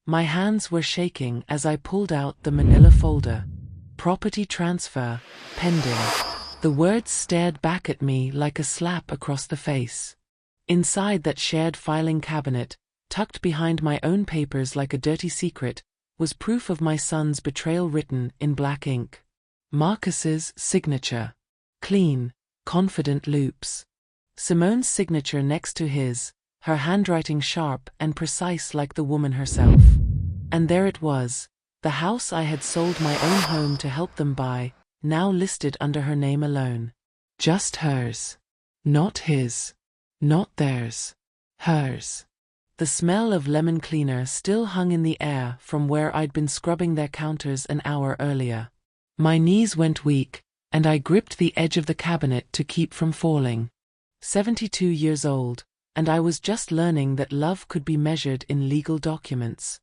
My hands were shaking as I pulled out the manila folder. Property transfer, pending. The words stared back at me like a slap across the face. Inside that shared filing cabinet, tucked behind my own papers like a dirty secret, was proof of my son's betrayal written in black ink. Marcus's signature. Clean, confident loops. Simone's signature next to his, her handwriting sharp and precise like the woman herself. And there it was, the house I had sold my own home to help them buy, now listed under her name alone. Just hers. Not his. Not theirs. Hers. The smell of lemon cleaner still hung in the air from where I'd been scrubbing their counters an hour earlier. My knees went weak, and I gripped the edge of the cabinet to keep from falling. 72 years old, and I was just learning that love could be measured in legal documents.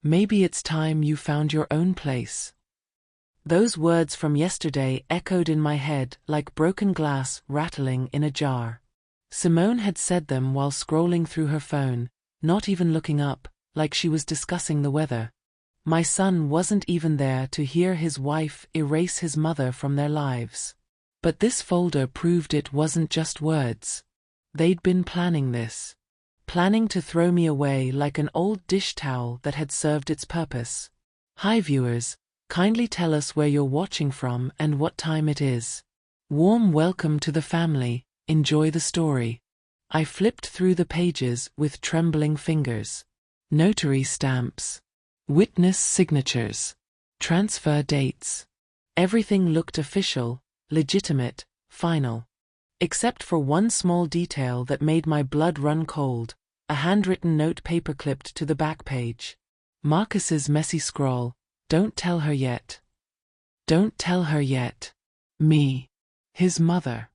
Maybe it's time you found your own place. Those words from yesterday echoed in my head like broken glass rattling in a jar. Simone had said them while scrolling through her phone, not even looking up, like she was discussing the weather. My son wasn't even there to hear his wife erase his mother from their lives. But this folder proved it wasn't just words. They'd been planning this. Planning to throw me away like an old dish towel that had served its purpose. Hi viewers, kindly tell us where you're watching from and what time it is. Warm welcome to the family, enjoy the story. I flipped through the pages with trembling fingers. Notary stamps. Witness signatures. Transfer dates. Everything looked official, legitimate, final. Except for one small detail that made my blood run cold, a handwritten note paperclipped to the back page. Marcus's messy scrawl, "Don't tell her yet. Don't tell her yet." Me. His mother.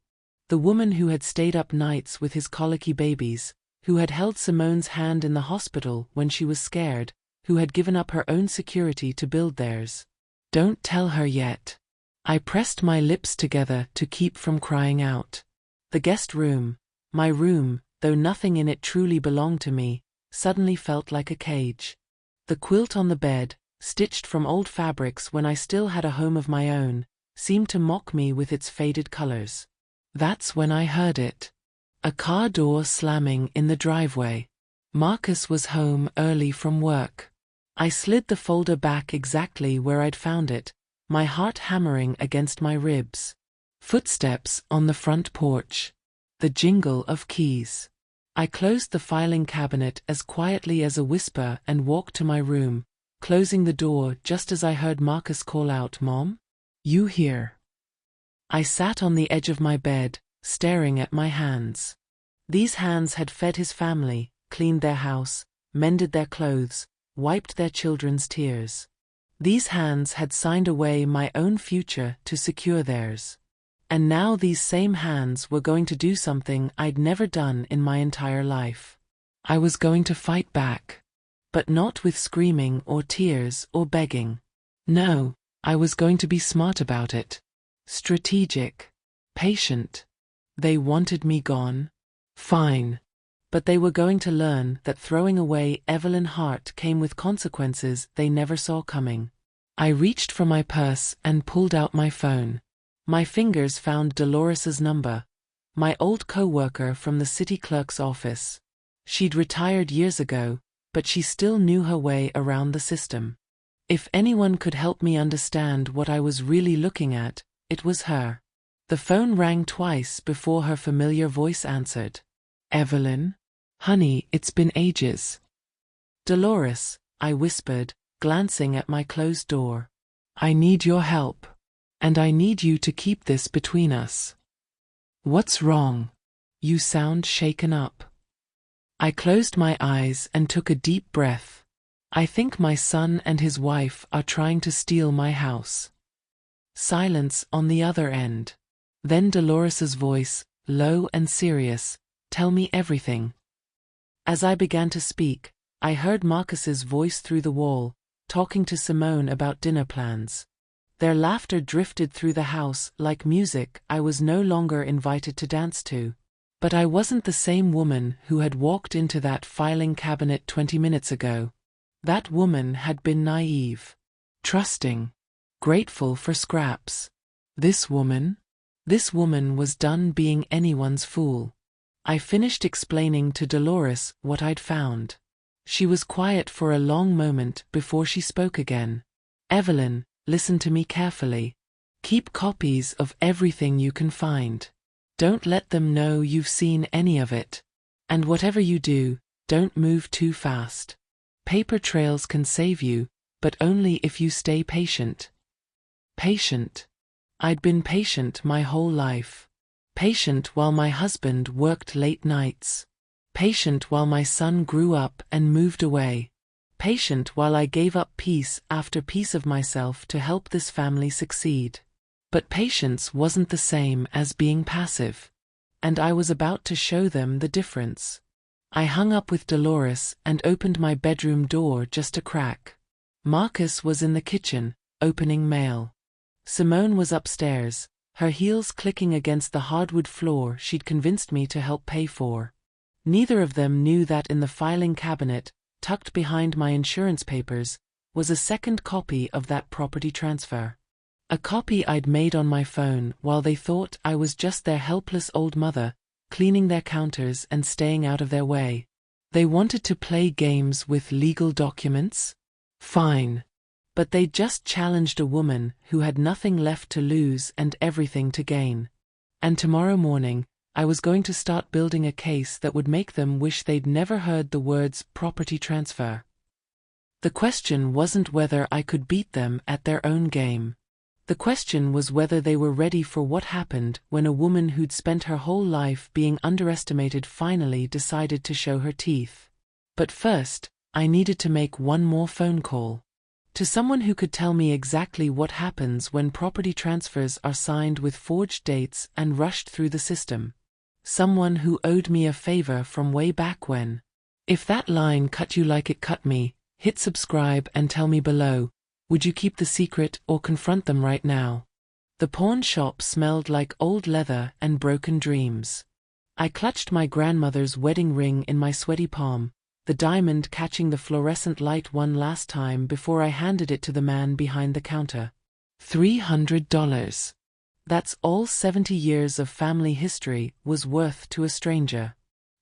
The woman who had stayed up nights with his colicky babies, who had held Simone's hand in the hospital when she was scared, who had given up her own security to build theirs. Don't tell her yet. I pressed my lips together to keep from crying out. The guest room, my room, though nothing in it truly belonged to me, suddenly felt like a cage. The quilt on the bed, stitched from old fabrics when I still had a home of my own, seemed to mock me with its faded colors. That's when I heard it. A car door slamming in the driveway. Marcus was home early from work. I slid the folder back exactly where I'd found it, my heart hammering against my ribs. Footsteps on the front porch. The jingle of keys. I closed the filing cabinet as quietly as a whisper and walked to my room, closing the door just as I heard Marcus call out, "Mom? You here?" I sat on the edge of my bed, staring at my hands. These hands had fed his family, cleaned their house, mended their clothes, wiped their children's tears. These hands had signed away my own future to secure theirs. And now these same hands were going to do something I'd never done in my entire life. I was going to fight back. But not with screaming or tears or begging. No, I was going to be smart about it. Strategic. Patient. They wanted me gone? Fine. But they were going to learn that throwing away Evelyn Hart came with consequences they never saw coming. I reached for my purse and pulled out my phone. My fingers found Dolores's number, my old co-worker from the city clerk's office. She'd retired years ago, but she still knew her way around the system. If anyone could help me understand what I was really looking at, it was her. The phone rang twice before her familiar voice answered. "Evelyn? Honey, it's been ages." "Dolores," I whispered, glancing at my closed door. "I need your help. And I need you to keep this between us." "What's wrong? You sound shaken up." I closed my eyes and took a deep breath. "I think my son and his wife are trying to steal my house." Silence on the other end. Then Dolores's voice, low and serious, "Tell me everything." As I began to speak, I heard Marcus's voice through the wall, talking to Simone about dinner plans. Their laughter drifted through the house like music I was no longer invited to dance to. But I wasn't the same woman who had walked into that filing cabinet 20 minutes ago. That woman had been naive, trusting, grateful for scraps. This woman was done being anyone's fool. I finished explaining to Dolores what I'd found. She was quiet for a long moment before she spoke again. Evelyn, listen to me carefully. Keep copies of everything you can find. Don't let them know you've seen any of it. And whatever you do, don't move too fast. Paper trails can save you, but only if you stay patient. Patient. I'd been patient my whole life. Patient while my husband worked late nights. Patient while my son grew up and moved away. Patient while I gave up piece after piece of myself to help this family succeed. But patience wasn't the same as being passive. And I was about to show them the difference. I hung up with Dolores and opened my bedroom door just a crack. Marcus was in the kitchen, opening mail. Simone was upstairs, her heels clicking against the hardwood floor she'd convinced me to help pay for. Neither of them knew that in the filing cabinet, tucked behind my insurance papers, was a second copy of that property transfer. A copy I'd made on my phone while they thought I was just their helpless old mother, cleaning their counters and staying out of their way. They wanted to play games with legal documents? Fine. But they just challenged a woman who had nothing left to lose and everything to gain. And tomorrow morning, I was going to start building a case that would make them wish they'd never heard the words property transfer. The question wasn't whether I could beat them at their own game. The question was whether they were ready for what happened when a woman who'd spent her whole life being underestimated finally decided to show her teeth. But first, I needed to make one more phone call. To someone who could tell me exactly what happens when property transfers are signed with forged dates and rushed through the system. Someone who owed me a favor from way back when. If that line cut you like it cut me, hit subscribe and tell me below. Would you keep the secret or confront them right now? The pawn shop smelled like old leather and broken dreams. I clutched my grandmother's wedding ring in my sweaty palm, the diamond catching the fluorescent light one last time before I handed it to the man behind the counter. $300. That's all 70 years of family history was worth to a stranger.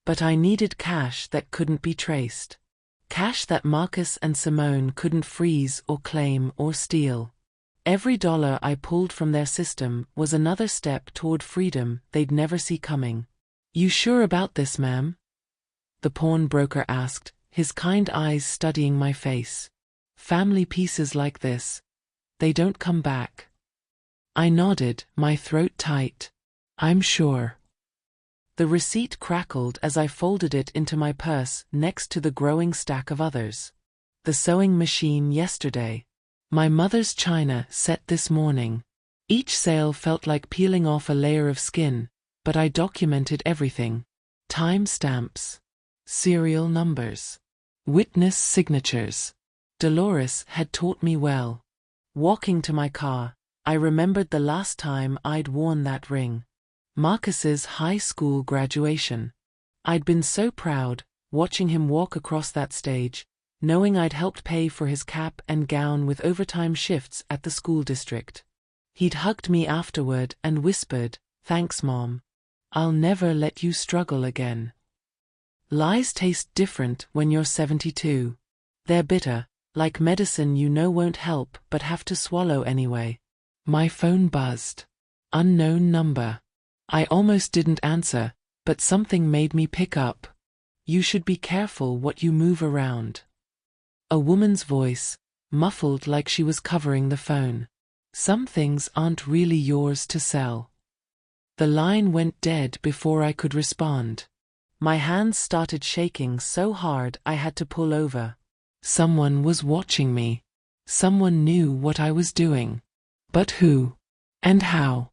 But I needed cash that couldn't be traced. Cash that Marcus and Simone couldn't freeze or claim or steal. Every dollar I pulled from their system was another step toward freedom they'd never see coming. You sure about this, ma'am? The pawnbroker asked, his kind eyes studying my face. Family pieces like this, they don't come back. I nodded, my throat tight. I'm sure. The receipt crackled as I folded it into my purse next to the growing stack of others. The sewing machine yesterday. My mother's china set this morning. Each sale felt like peeling off a layer of skin, but I documented everything. Time stamps. Serial numbers. Witness signatures. Dolores had taught me well. Walking to my car, I remembered the last time I'd worn that ring. Marcus's high school graduation. I'd been so proud, watching him walk across that stage, knowing I'd helped pay for his cap and gown with overtime shifts at the school district. He'd hugged me afterward and whispered, "Thanks, Mom. I'll never let you struggle again." Lies taste different when you're 72. They're bitter, like medicine you know won't help but have to swallow anyway. My phone buzzed. Unknown number. I almost didn't answer, but something made me pick up. You should be careful what you move around. A woman's voice, muffled like she was covering the phone. Some things aren't really yours to sell. The line went dead before I could respond. My hands started shaking so hard I had to pull over. Someone was watching me. Someone knew what I was doing. But who? And how?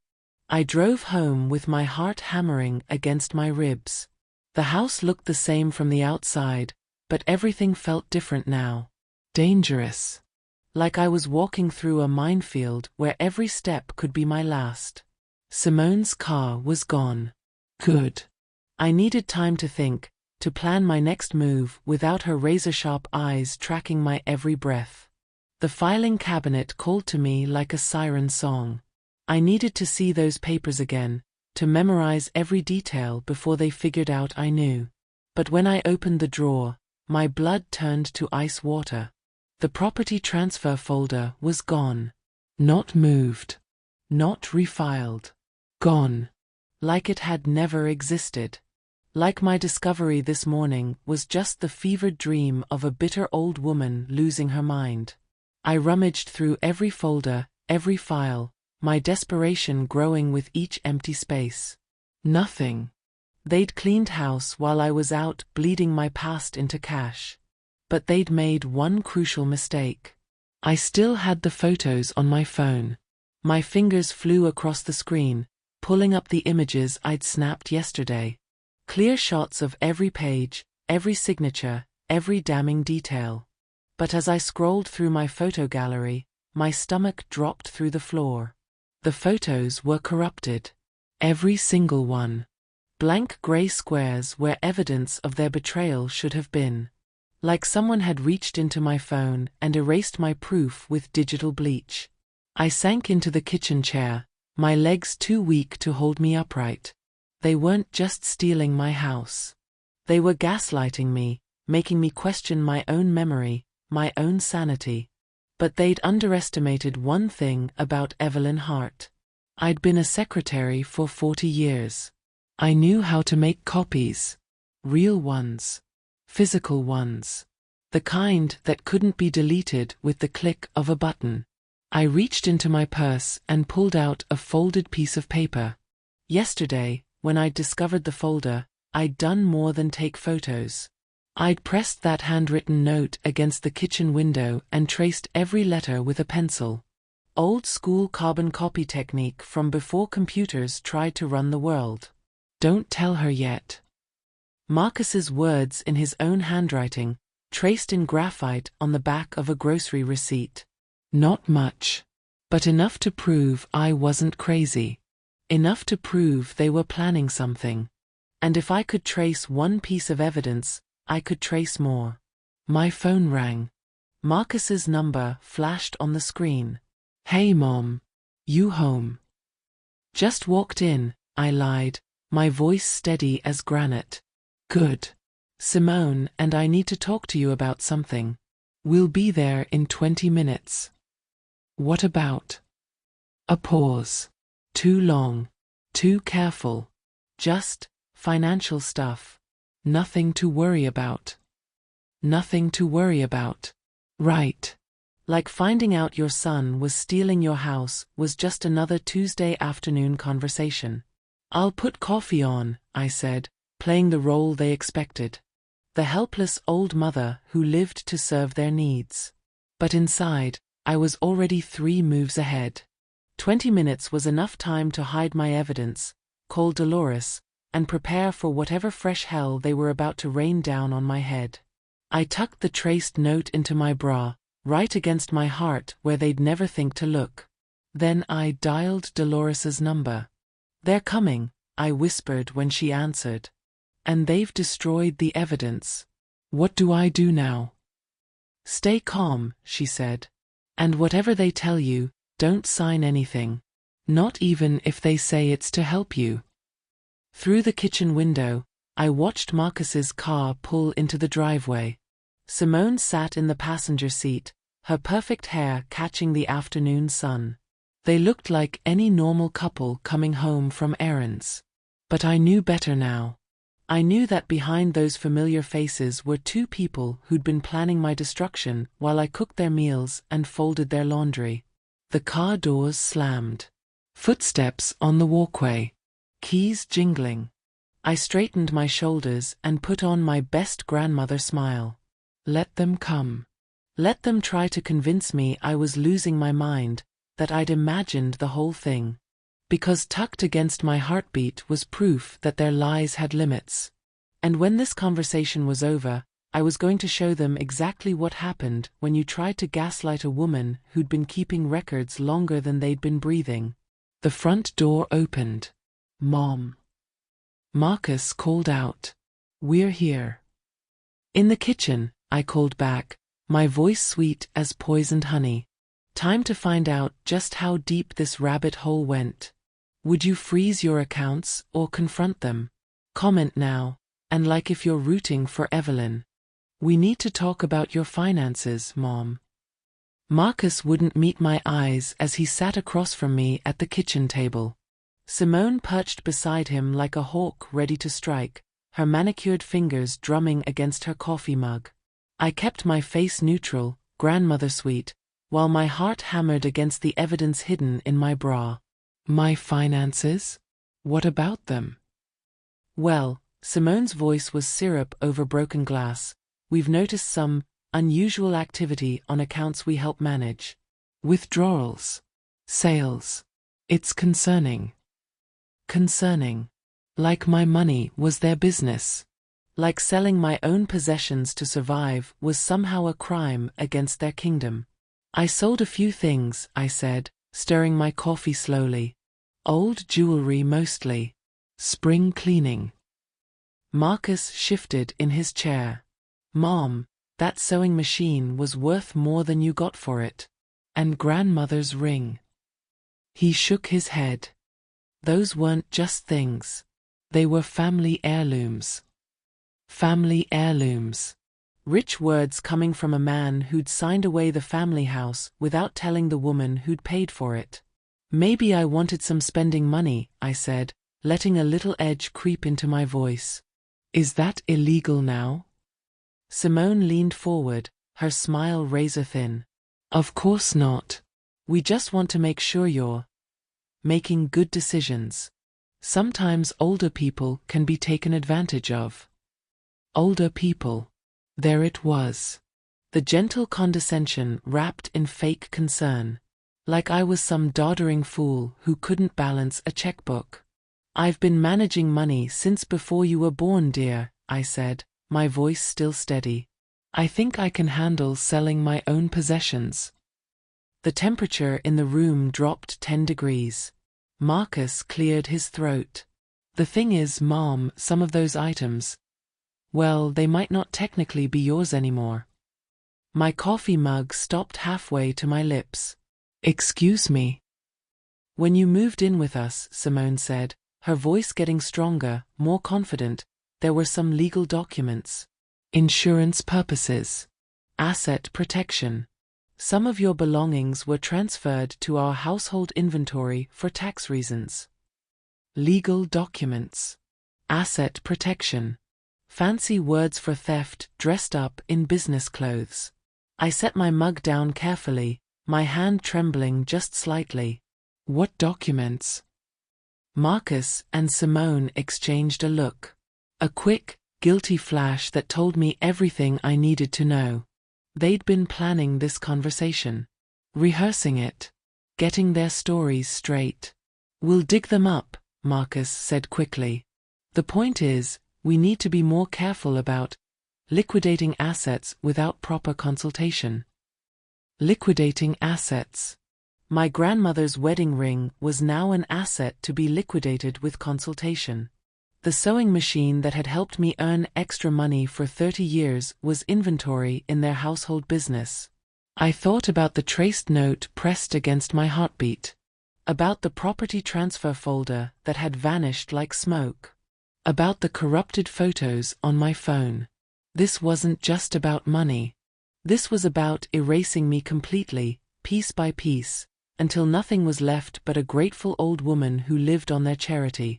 I drove home with my heart hammering against my ribs. The house looked the same from the outside, but everything felt different now. Dangerous. Like I was walking through a minefield where every step could be my last. Simone's car was gone. Good. I needed time to think, to plan my next move without her razor-sharp eyes tracking my every breath. The filing cabinet called to me like a siren song. I needed to see those papers again, to memorize every detail before they figured out I knew. But when I opened the drawer, my blood turned to ice water. The property transfer folder was gone. Not moved. Not refiled. Gone. Like it had never existed. Like my discovery this morning was just the fevered dream of a bitter old woman losing her mind. I rummaged through every folder, every file, my desperation growing with each empty space. Nothing. They'd cleaned house while I was out bleeding my past into cash. But they'd made one crucial mistake. I still had the photos on my phone. My fingers flew across the screen, pulling up the images I'd snapped yesterday. Clear shots of every page, every signature, every damning detail. But as I scrolled through my photo gallery, my stomach dropped through the floor. The photos were corrupted. Every single one. Blank gray squares where evidence of their betrayal should have been. Like someone had reached into my phone and erased my proof with digital bleach. I sank into the kitchen chair, my legs too weak to hold me upright. They weren't just stealing my house. They were gaslighting me, making me question my own memory, my own sanity. But they'd underestimated one thing about Evelyn Hart. I'd been a secretary for 40 years. I knew how to make copies. Real ones. Physical ones. The kind that couldn't be deleted with the click of a button. I reached into my purse and pulled out a folded piece of paper. Yesterday, when I'd discovered the folder, I'd done more than take photos. I'd pressed that handwritten note against the kitchen window and traced every letter with a pencil. Old-school carbon copy technique from before computers tried to run the world. Don't tell her yet. Marcus's words in his own handwriting, traced in graphite on the back of a grocery receipt. Not much. But enough to prove I wasn't crazy. Enough to prove they were planning something. And if I could trace one piece of evidence, I could trace more. My phone rang. Marcus's number flashed on the screen. "Hey Mom. You home?" "Just walked in," I lied, my voice steady as granite. "Good. Simone and I need to talk to you about something. We'll be there in 20 minutes. "What about?" A pause. Too long. Too careful. "Just financial stuff. Nothing to worry about." Nothing to worry about. Right. Like finding out your son was stealing your house was just another Tuesday afternoon conversation. "I'll put coffee on," I said, playing the role they expected. The helpless old mother who lived to serve their needs. But inside, I was already 3 moves ahead. 20 minutes was enough time to hide my evidence, call Dolores, and prepare for whatever fresh hell they were about to rain down on my head. I tucked the traced note into my bra, right against my heart where they'd never think to look. Then I dialed Dolores's number. "They're coming," I whispered when she answered. "And they've destroyed the evidence. What do I do now?" "Stay calm," she said. "And whatever they tell you, don't sign anything. Not even if they say it's to help you." Through the kitchen window, I watched Marcus's car pull into the driveway. Simone sat in the passenger seat, her perfect hair catching the afternoon sun. They looked like any normal couple coming home from errands. But I knew better now. I knew that behind those familiar faces were 2 people who'd been planning my destruction while I cooked their meals and folded their laundry. The car doors slammed. Footsteps on the walkway. Keys jingling. I straightened my shoulders and put on my best grandmother smile. Let them come. Let them try to convince me I was losing my mind, that I'd imagined the whole thing. Because tucked against my heartbeat was proof that their lies had limits. And when this conversation was over, I was going to show them exactly what happened when you tried to gaslight a woman who'd been keeping records longer than they'd been breathing. The front door opened. "Mom." Marcus called out. We're here. In the kitchen, I called back, my voice sweet as poisoned honey. Time to find out just how deep this rabbit hole went. Would you freeze your accounts or confront them? Comment now, and like if you're rooting for Evelyn. We need to talk about your finances, Mom. Marcus wouldn't meet my eyes as he sat across from me at the kitchen table. Simone perched beside him like a hawk ready to strike, her manicured fingers drumming against her coffee mug. I kept my face neutral, grandmother sweet, while my heart hammered against the evidence hidden in my bra. My finances? What about them? Well, Simone's voice was syrup over broken glass. We've noticed some unusual activity on accounts we help manage. Withdrawals. Sales. It's concerning. Concerning. Like my money was their business. Like selling my own possessions to survive was somehow a crime against their kingdom. I sold a few things, I said, stirring my coffee slowly. Old jewelry mostly. Spring cleaning. Marcus shifted in his chair. Mom, that sewing machine was worth more than you got for it. And grandmother's ring. He shook his head. Those weren't just things. They were family heirlooms. Family heirlooms. Rich words coming from a man who'd signed away the family house without telling the woman who'd paid for it. Maybe I wanted some spending money, I said, letting a little edge creep into my voice. Is that illegal now? Simone leaned forward, her smile razor-thin. Of course not. We just want to make sure you're making good decisions. Sometimes older people can be taken advantage of. Older people. There it was. The gentle condescension wrapped in fake concern. Like I was some doddering fool who couldn't balance a checkbook. I've been managing money since before you were born, dear, I said, my voice still steady. I think I can handle selling my own possessions. The temperature in the room dropped 10 degrees. Marcus cleared his throat. The thing is, Mom, some of those items, well, they might not technically be yours anymore. My coffee mug stopped halfway to my lips. Excuse me. When you moved in with us, Simone said, her voice getting stronger, more confident, there were some legal documents. Insurance purposes. Asset protection. Some of your belongings were transferred to our household inventory for tax reasons. Legal documents. Asset protection. Fancy words for theft dressed up in business clothes. I set my mug down carefully, my hand trembling just slightly. What documents? Marcus and Simone exchanged a look. A quick, guilty flash that told me everything I needed to know. They'd been planning this conversation. Rehearsing it. Getting their stories straight. We'll dig them up, Marcus said quickly. The point is, we need to be more careful about liquidating assets without proper consultation. Liquidating assets. My grandmother's wedding ring was now an asset to be liquidated with consultation. The sewing machine that had helped me earn extra money for 30 years was inventory in their household business. I thought about the traced note pressed against my heartbeat. About the property transfer folder that had vanished like smoke. About the corrupted photos on my phone. This wasn't just about money. This was about erasing me completely, piece by piece, until nothing was left but a grateful old woman who lived on their charity.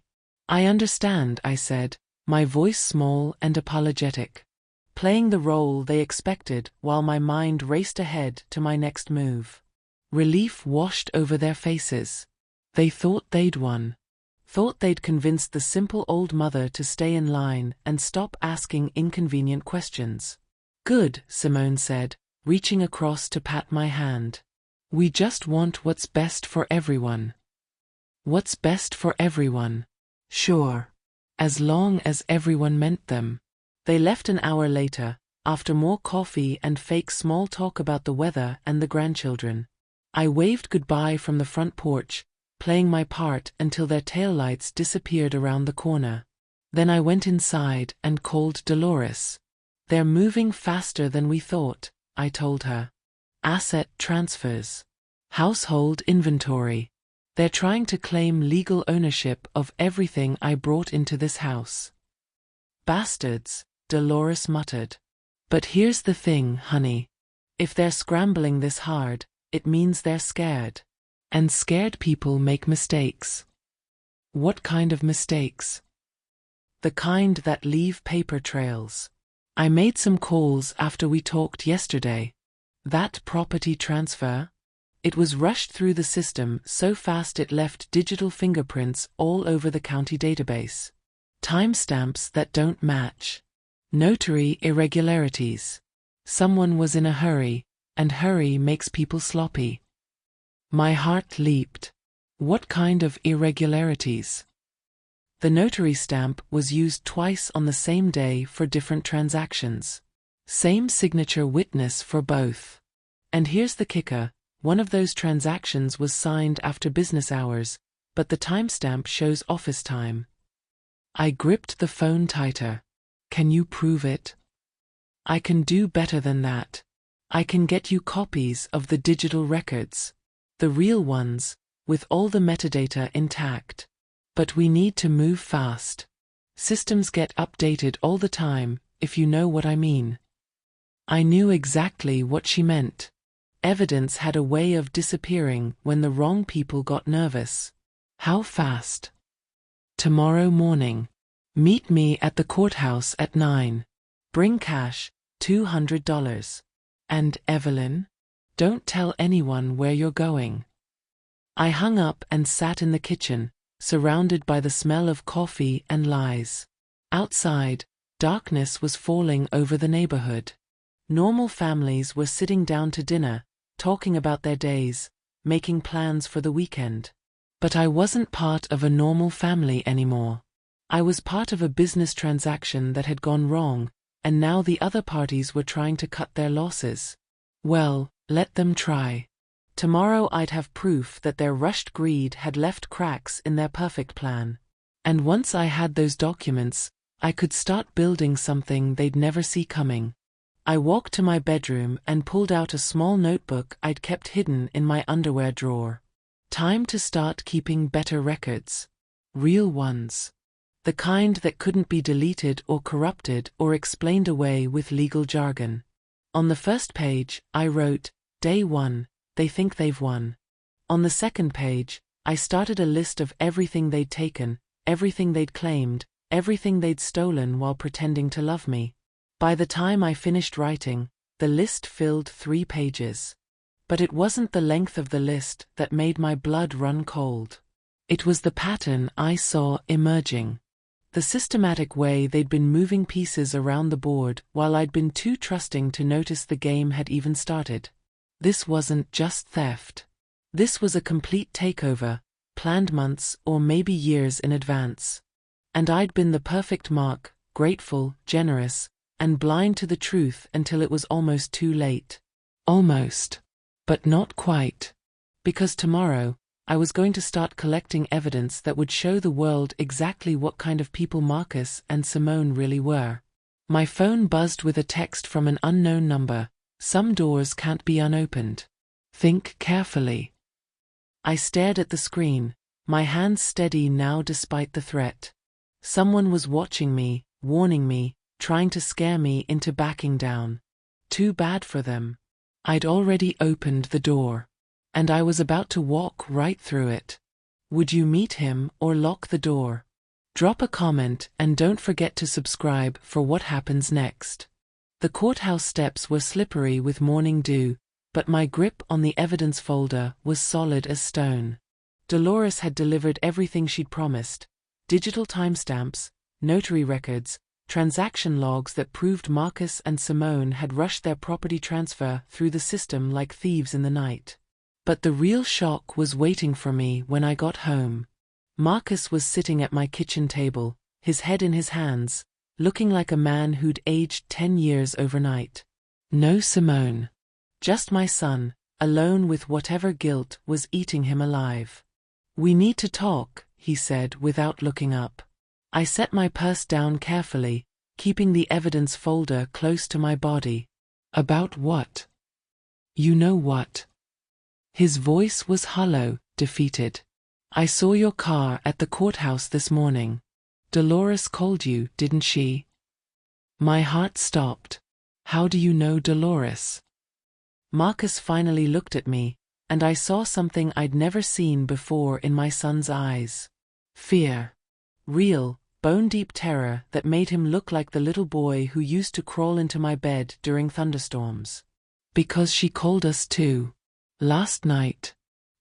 I understand, I said, my voice small and apologetic. Playing the role they expected while my mind raced ahead to my next move. Relief washed over their faces. They thought they'd won. Thought they'd convinced the simple old mother to stay in line and stop asking inconvenient questions. Good, Simone said, reaching across to pat my hand. We just want what's best for everyone. What's best for everyone? Sure. As long as everyone meant them. They left an hour later, after more coffee and fake small talk about the weather and the grandchildren. I waved goodbye from the front porch, playing my part until their taillights disappeared around the corner. Then I went inside and called Dolores. They're moving faster than we thought, I told her. Asset transfers. Household inventory. They're trying to claim legal ownership of everything I brought into this house. Bastards, Dolores muttered. But here's the thing, honey. If they're scrambling this hard, it means they're scared. And scared people make mistakes. What kind of mistakes? The kind that leave paper trails. I made some calls after we talked yesterday. That property transfer? It was rushed through the system so fast it left digital fingerprints all over the county database. Timestamps that don't match. Notary irregularities. Someone was in a hurry, and hurry makes people sloppy. My heart leaped. What kind of irregularities? The notary stamp was used twice on the same day for different transactions. Same signature witness for both. And here's the kicker, one of those transactions was signed after business hours, but the timestamp shows office time. I gripped the phone tighter. Can you prove it? I can do better than that. I can get you copies of the digital records. The real ones, with all the metadata intact. But we need to move fast. Systems get updated all the time, if you know what I mean. I knew exactly what she meant. Evidence had a way of disappearing when the wrong people got nervous. How fast? Tomorrow morning. Meet me at the courthouse at 9. Bring cash, $200. And Evelyn? Don't tell anyone where you're going. I hung up and sat in the kitchen, surrounded by the smell of coffee and lies. Outside, darkness was falling over the neighborhood. Normal families were sitting down to dinner, talking about their days, making plans for the weekend. But I wasn't part of a normal family anymore. I was part of a business transaction that had gone wrong, and now the other parties were trying to cut their losses. Well, let them try. Tomorrow I'd have proof that their rushed greed had left cracks in their perfect plan. And once I had those documents, I could start building something they'd never see coming. I walked to my bedroom and pulled out a small notebook I'd kept hidden in my underwear drawer. Time to start keeping better records. Real ones. The kind that couldn't be deleted or corrupted or explained away with legal jargon. On the first page, I wrote, Day 1. They think they've won. On the second page, I started a list of everything they'd taken, everything they'd claimed, everything they'd stolen while pretending to love me. By the time I finished writing, the list filled 3 pages. But it wasn't the length of the list that made my blood run cold. It was the pattern I saw emerging. The systematic way they'd been moving pieces around the board while I'd been too trusting to notice the game had even started. This wasn't just theft. This was a complete takeover, planned months or maybe years in advance. And I'd been the perfect mark, grateful, generous, and blind to the truth until it was almost too late. Almost. But not quite. Because tomorrow, I was going to start collecting evidence that would show the world exactly what kind of people Marcus and Simone really were. My phone buzzed with a text from an unknown number. Some doors can't be unopened. Think carefully. I stared at the screen, my hands steady now despite the threat. Someone was watching me, warning me, trying to scare me into backing down. Too bad for them. I'd already opened the door. And I was about to walk right through it. Would you meet him or lock the door? Drop a comment and don't forget to subscribe for what happens next. The courthouse steps were slippery with morning dew, but my grip on the evidence folder was solid as stone. Dolores had delivered everything she'd promised. Digital timestamps, notary records, transaction logs that proved Marcus and Simone had rushed their property transfer through the system like thieves in the night. But the real shock was waiting for me when I got home. Marcus was sitting at my kitchen table, his head in his hands, looking like a man who'd aged 10 years overnight. No Simone. Just my son, alone with whatever guilt was eating him alive. We need to talk, he said without looking up. I set my purse down carefully, keeping the evidence folder close to my body. About what? You know what? His voice was hollow, defeated. I saw your car at the courthouse this morning. Dolores called you, didn't she? My heart stopped. How do you know Dolores? Marcus finally looked at me, and I saw something I'd never seen before in my son's eyes. Fear. Real, bone-deep terror that made him look like the little boy who used to crawl into my bed during thunderstorms. Because she called us too. Last night.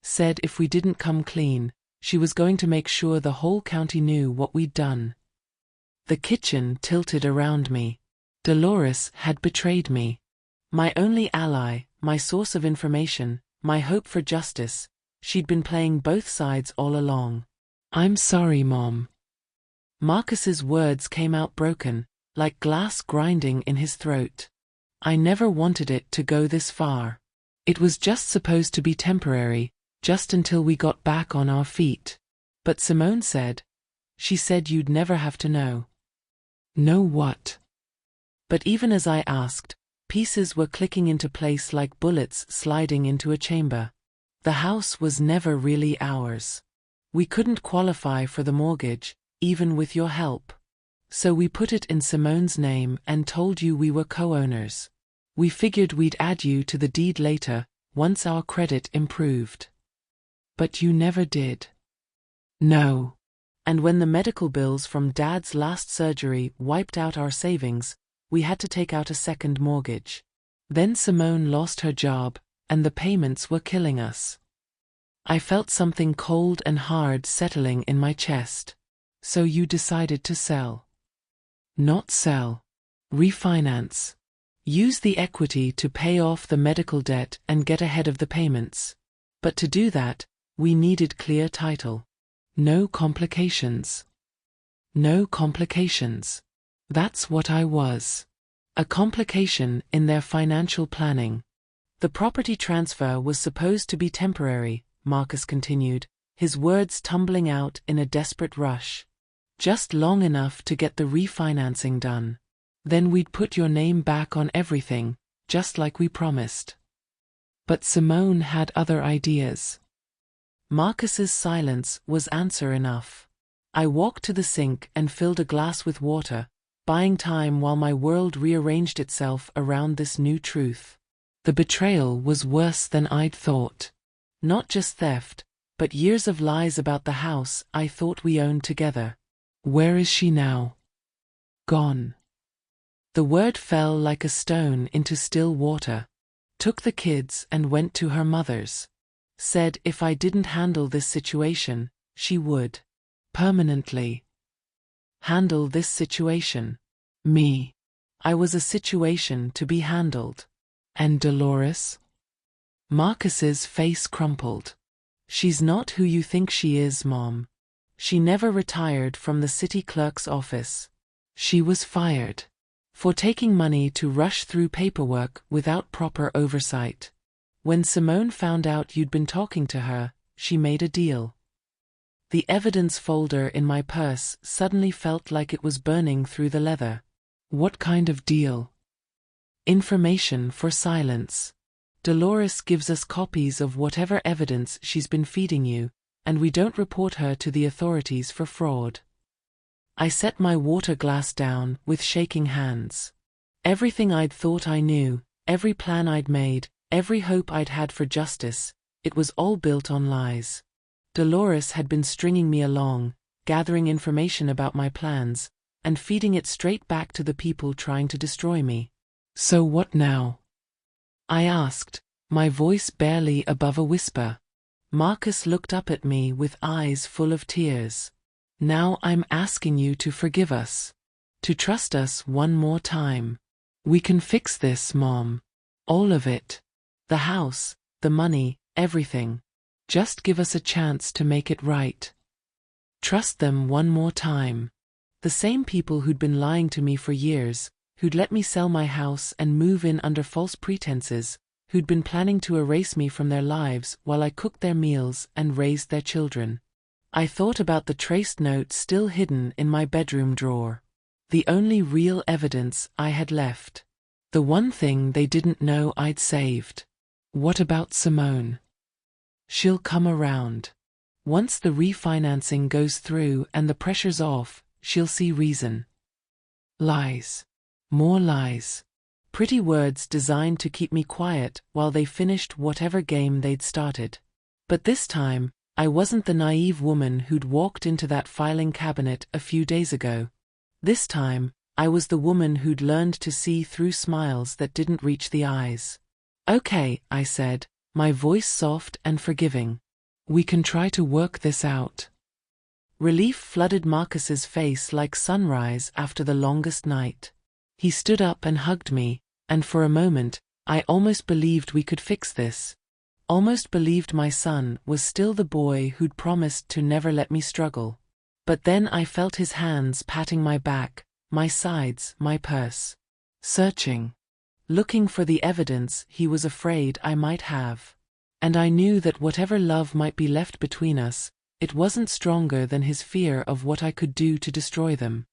Said if we didn't come clean, she was going to make sure the whole county knew what we'd done. The kitchen tilted around me. Dolores had betrayed me. My only ally, my source of information, my hope for justice. She'd been playing both sides all along. I'm sorry, Mom. Marcus's words came out broken, like glass grinding in his throat. I never wanted it to go this far. It was just supposed to be temporary, just until we got back on our feet. But Simone said. She said you'd never have to know. Know what? But even as I asked, pieces were clicking into place like bullets sliding into a chamber. The house was never really ours. We couldn't qualify for the mortgage, even with your help. So we put it in Simone's name and told you we were co-owners. We figured we'd add you to the deed later, once our credit improved. But you never did. No. And when the medical bills from Dad's last surgery wiped out our savings, we had to take out a second mortgage. Then Simone lost her job, and the payments were killing us. I felt something cold and hard settling in my chest. So you decided to sell. Not sell. Refinance. Use the equity to pay off the medical debt and get ahead of the payments. But to do that, we needed clear title. No complications. No complications. That's what I was. A complication in their financial planning. The property transfer was supposed to be temporary, Marcus continued, his words tumbling out in a desperate rush. Just long enough to get the refinancing done. Then we'd put your name back on everything, just like we promised. But Simone had other ideas. Marcus's silence was answer enough. I walked to the sink and filled a glass with water, buying time while my world rearranged itself around this new truth. The betrayal was worse than I'd thought. Not just theft, but years of lies about the house I thought we owned together. Where is she now? Gone. The word fell like a stone into still water. Took the kids and went to her mother's. Said if I didn't handle this situation, she would. Permanently. Handle this situation. Me. I was a situation to be handled. And Dolores? Marcus's face crumpled. She's not who you think she is, Mom. She never retired from the city clerk's office. She was fired. For taking money to rush through paperwork without proper oversight. When Simone found out you'd been talking to her, she made a deal. The evidence folder in my purse suddenly felt like it was burning through the leather. What kind of deal? Information for silence. Dolores gives us copies of whatever evidence she's been feeding you, and we don't report her to the authorities for fraud. I set my water glass down with shaking hands. Everything I'd thought I knew, every plan I'd made, every hope I'd had for justice, it was all built on lies. Dolores had been stringing me along, gathering information about my plans, and feeding it straight back to the people trying to destroy me. So what now? I asked, my voice barely above a whisper. Marcus looked up at me with eyes full of tears. Now I'm asking you to forgive us. To trust us one more time. We can fix this, Mom. All of it. The house, the money, everything. Just give us a chance to make it right. Trust them one more time. The same people who'd been lying to me for years, who'd let me sell my house and move in under false pretenses, who'd been planning to erase me from their lives while I cooked their meals and raised their children. I thought about the traced note still hidden in my bedroom drawer. The only real evidence I had left. The one thing they didn't know I'd saved. What about Simone? She'll come around. Once the refinancing goes through and the pressure's off, she'll see reason. Lies. More lies. Pretty words designed to keep me quiet while they finished whatever game they'd started. But this time, I wasn't the naive woman who'd walked into that filing cabinet a few days ago. This time, I was the woman who'd learned to see through smiles that didn't reach the eyes. "Okay," I said, my voice soft and forgiving. "We can try to work this out." Relief flooded Marcus's face like sunrise after the longest night. He stood up and hugged me, and for a moment, I almost believed we could fix this. Almost believed my son was still the boy who'd promised to never let me struggle. But then I felt his hands patting my back, my sides, my purse. Searching. Looking for the evidence he was afraid I might have. And I knew that whatever love might be left between us, it wasn't stronger than his fear of what I could do to destroy them.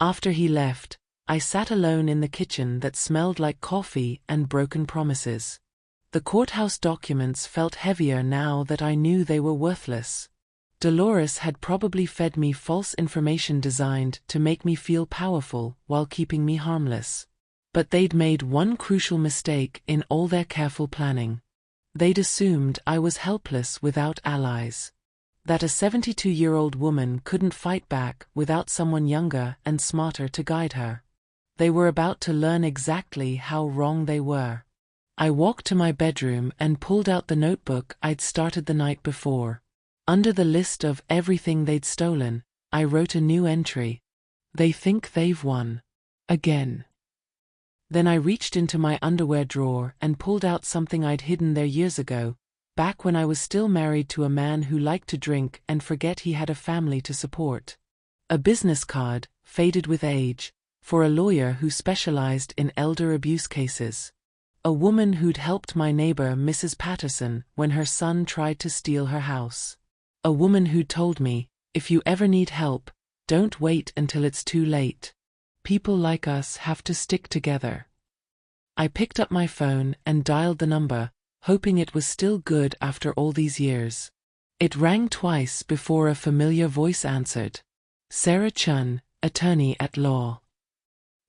After he left, I sat alone in the kitchen that smelled like coffee and broken promises. The courthouse documents felt heavier now that I knew they were worthless. Dolores had probably fed me false information designed to make me feel powerful while keeping me harmless. But they'd made one crucial mistake in all their careful planning. They'd assumed I was helpless without allies. That a 72-year-old woman couldn't fight back without someone younger and smarter to guide her. They were about to learn exactly how wrong they were. I walked to my bedroom and pulled out the notebook I'd started the night before. Under the list of everything they'd stolen, I wrote a new entry. "They think they've won. Again." Then I reached into my underwear drawer and pulled out something I'd hidden there years ago, back when I was still married to a man who liked to drink and forget he had a family to support. A business card, faded with age, for a lawyer who specialized in elder abuse cases. A woman who'd helped my neighbor Mrs. Patterson when her son tried to steal her house. A woman who'd told me, "If you ever need help, don't wait until it's too late. People like us have to stick together." I picked up my phone and dialed the number, hoping it was still good after all these years. It rang twice before a familiar voice answered. "Sarah Chun, attorney at law."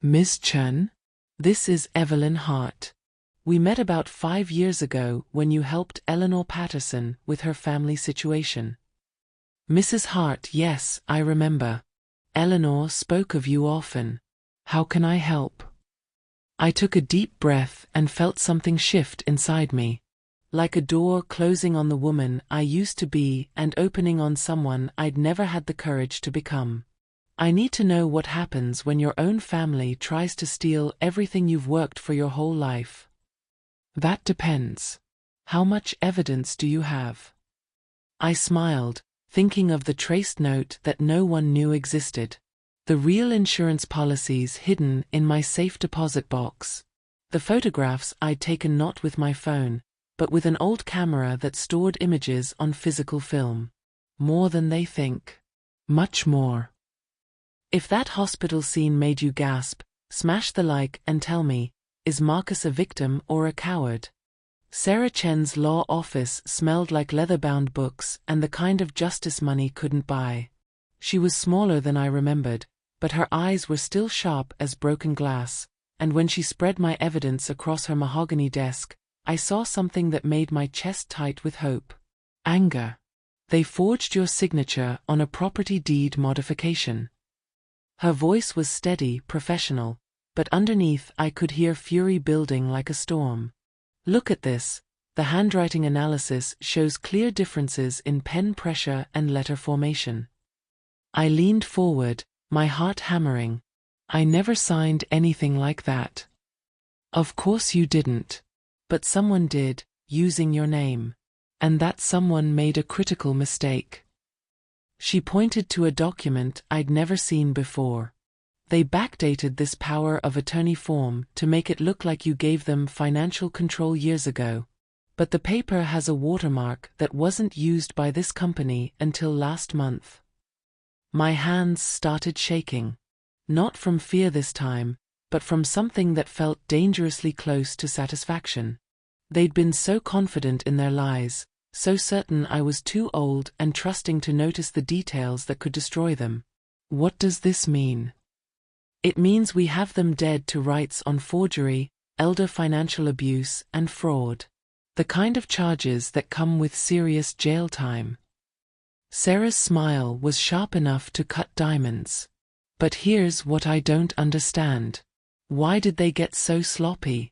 "Miss Chun? This is Evelyn Hart. We met about 5 years ago when you helped Eleanor Patterson with her family situation." "Mrs. Hart, yes, I remember. Eleanor spoke of you often. How can I help?" I took a deep breath and felt something shift inside me. Like a door closing on the woman I used to be and opening on someone I'd never had the courage to become. I need to know what happens when your own family tries to steal everything you've worked for your whole life. "That depends. How much evidence do you have?" I smiled, thinking of the traced note that no one knew existed. The real insurance policies hidden in my safe deposit box. The photographs I'd taken not with my phone, but with an old camera that stored images on physical film. More than they think. Much more. If that hospital scene made you gasp, smash the like and tell me, is Marcus a victim or a coward? Sarah Chen's law office smelled like leather-bound books and the kind of justice money couldn't buy. She was smaller than I remembered, but her eyes were still sharp as broken glass, and when she spread my evidence across her mahogany desk, I saw something that made my chest tight with hope. Anger. "They forged your signature on a property deed modification." Her voice was steady, professional, but underneath I could hear fury building like a storm. "Look at this. The handwriting analysis shows clear differences in pen pressure and letter formation." I leaned forward, my heart hammering. "I never signed anything like that." "Of course you didn't. But someone did, using your name. And that someone made a critical mistake." She pointed to a document I'd never seen before. "They backdated this power of attorney form to make it look like you gave them financial control years ago. But the paper has a watermark that wasn't used by this company until last month. My hands started shaking. Not from fear this time, but from something that felt dangerously close to satisfaction. They'd been so confident in their lies, so certain I was too old and trusting to notice the details that could destroy them. What does this mean? It means we have them dead to rights on forgery, elder financial abuse, and fraud. The kind of charges that come with serious jail time. Sarah's smile was sharp enough to cut diamonds. But here's what I don't understand. Why did they get so sloppy?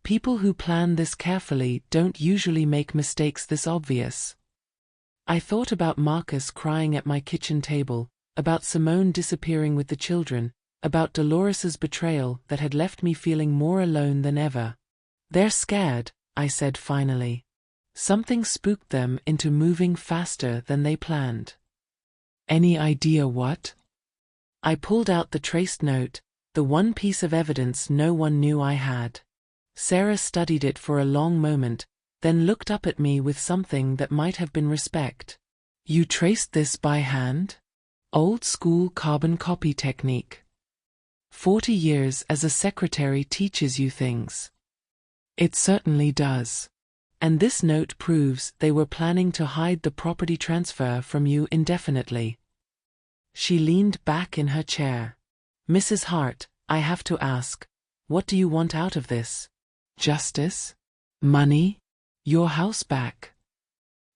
People who plan this carefully don't usually make mistakes this obvious. I thought about Marcus crying at my kitchen table, about Simone disappearing with the children, about Dolores's betrayal that had left me feeling more alone than ever. They're scared, I said finally. Something spooked them into moving faster than they planned. Any idea what? I pulled out the traced note, the one piece of evidence no one knew I had. Sarah studied it for a long moment, then looked up at me with something that might have been respect. You traced this by hand? Old school carbon copy technique. 40 years as a secretary teaches you things. It certainly does. And this note proves they were planning to hide the property transfer from you indefinitely. She leaned back in her chair. Mrs. Hart, I have to ask, what do you want out of this? Justice? Money? Your house back?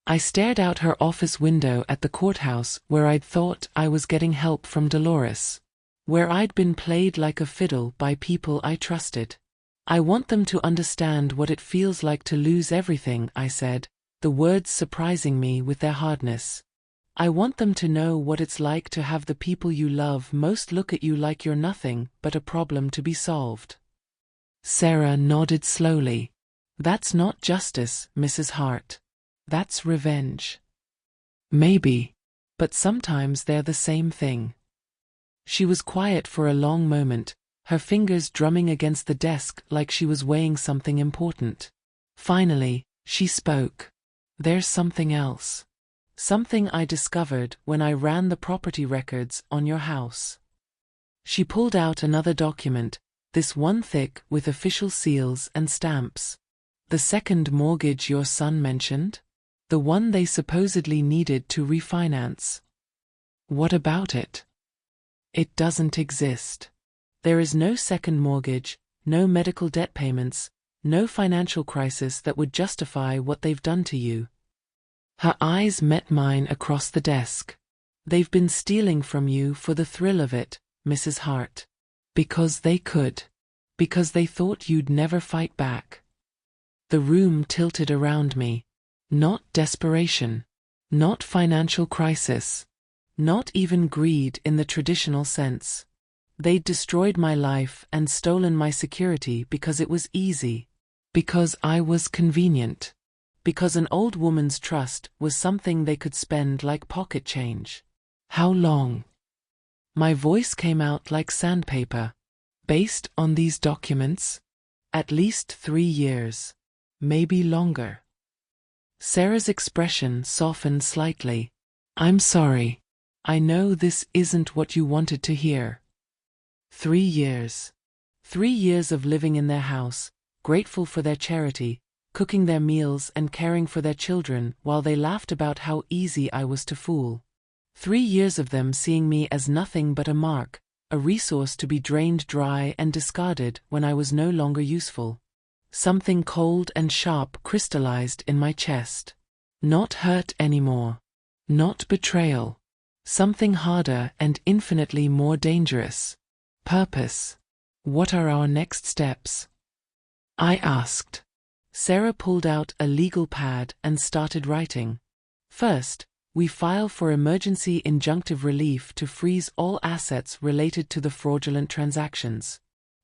I stared out her office window at the courthouse where I'd thought I was getting help from Dolores. Where I'd been played like a fiddle by people I trusted. I want them to understand what it feels like to lose everything, I said, the words surprising me with their hardness. I want them to know what it's like to have the people you love most look at you like you're nothing but a problem to be solved. Sarah nodded slowly. That's not justice, Mrs. Hart. That's revenge. Maybe. But sometimes they're the same thing. She was quiet for a long moment, her fingers drumming against the desk like she was weighing something important. Finally, she spoke. There's something else. Something I discovered when I ran the property records on your house. She pulled out another document, this one thick with official seals and stamps. The second mortgage your son mentioned? The one they supposedly needed to refinance. What about it? It doesn't exist. There is no second mortgage, no medical debt payments, no financial crisis that would justify what they've done to you. Her eyes met mine across the desk. They've been stealing from you for the thrill of it, Mrs. Hart. Because they could. Because they thought you'd never fight back. The room tilted around me. Not desperation. Not financial crisis. Not even greed in the traditional sense. They'd destroyed my life and stolen my security because it was easy. Because I was convenient. Because an old woman's trust was something they could spend like pocket change. How long? My voice came out like sandpaper. Based on these documents? At least 3 years. Maybe longer. Sarah's expression softened slightly. I'm sorry. I know this isn't what you wanted to hear. 3 years. 3 years of living in their house, grateful for their charity, cooking their meals and caring for their children while they laughed about how easy I was to fool. 3 years of them seeing me as nothing but a mark, a resource to be drained dry and discarded when I was no longer useful. Something cold and sharp crystallized in my chest. Not hurt anymore. Not betrayal. Something harder and infinitely more dangerous. Purpose. What are our next steps? I asked. Sarah pulled out a legal pad and started writing. First, we file for emergency injunctive relief to freeze all assets related to the fraudulent transactions.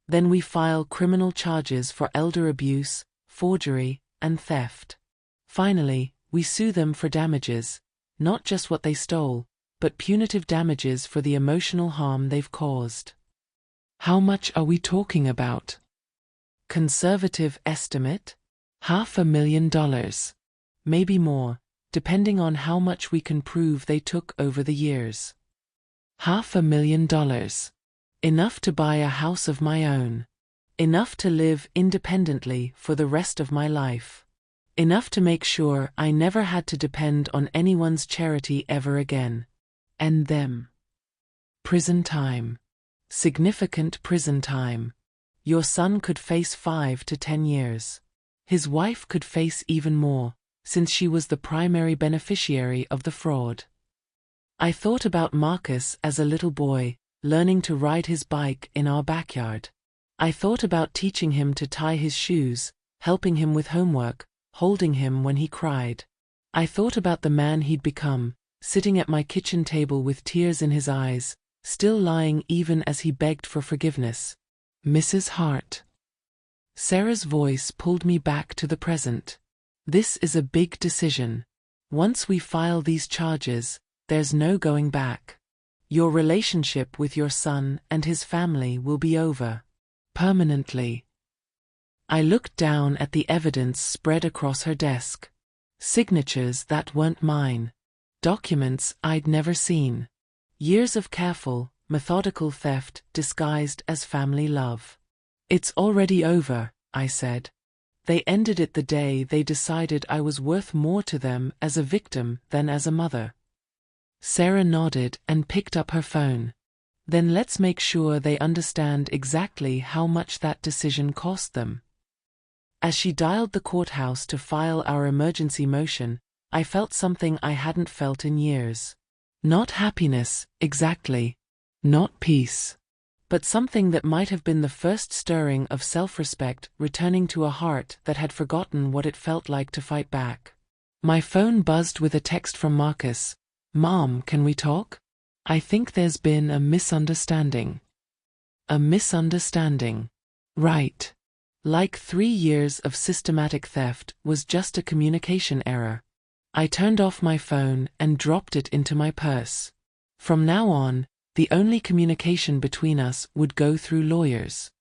Then we file criminal charges for elder abuse, forgery, and theft. Finally, we sue them for damages, not just what they stole, but punitive damages for the emotional harm they've caused. How much are we talking about? Conservative estimate? $500,000. Maybe more, depending on how much we can prove they took over the years. $500,000. Enough to buy a house of my own. Enough to live independently for the rest of my life. Enough to make sure I never had to depend on anyone's charity ever again. And them. Prison time. Significant prison time. Your son could face 5 to 10 years. His wife could face even more, since she was the primary beneficiary of the fraud. I thought about Marcus as a little boy, learning to ride his bike in our backyard. I thought about teaching him to tie his shoes, helping him with homework, holding him when he cried. I thought about the man he'd become, sitting at my kitchen table with tears in his eyes, still lying even as he begged for forgiveness. Mrs. Hart. Sarah's voice pulled me back to the present. This is a big decision. Once we file these charges, there's no going back. Your relationship with your son and his family will be over. Permanently. I looked down at the evidence spread across her desk. Signatures that weren't mine. Documents I'd never seen. Years of careful, methodical theft disguised as family love. It's already over, I said. They ended it the day they decided I was worth more to them as a victim than as a mother. Sarah nodded and picked up her phone. Then let's make sure they understand exactly how much that decision cost them. As she dialed the courthouse to file our emergency motion, I felt something I hadn't felt in years. Not happiness, exactly. Not peace. But something that might have been the first stirring of self-respect returning to a heart that had forgotten what it felt like to fight back. My phone buzzed with a text from Marcus. Mom, can we talk? I think there's been a misunderstanding. A misunderstanding. Right. Like 3 years of systematic theft was just a communication error. I turned off my phone and dropped it into my purse. From now on, the only communication between us would go through lawyers.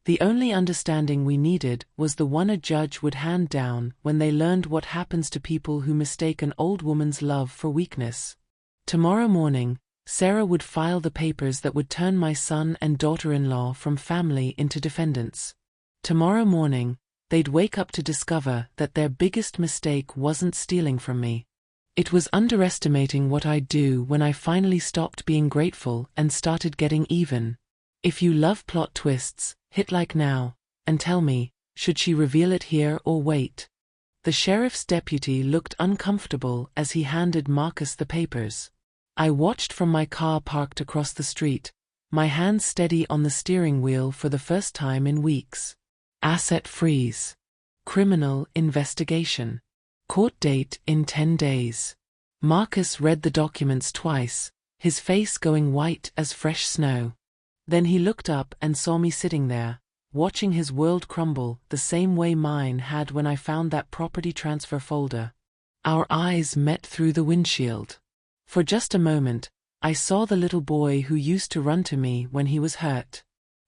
The only understanding we needed was the one a judge would hand down when they learned what happens to people who mistake an old woman's love for weakness. Tomorrow morning, Sarah would file the papers that would turn my son and daughter-in-law from family into defendants. Tomorrow morning, they'd wake up to discover that their biggest mistake wasn't stealing from me. It was underestimating what I'd do when I finally stopped being grateful and started getting even. If you love plot twists, hit like now, and tell me, should she reveal it here or wait? The sheriff's deputy looked uncomfortable as he handed Marcus the papers. I watched from my car parked across the street, my hands steady on the steering wheel for the first time in weeks. Asset freeze. Criminal investigation. Court date in 10 days. Marcus read the documents twice, his face going white as fresh snow. Then he looked up and saw me sitting there, watching his world crumble the same way mine had when I found that property transfer folder. Our eyes met through the windshield. For just a moment, I saw the little boy who used to run to me when he was hurt.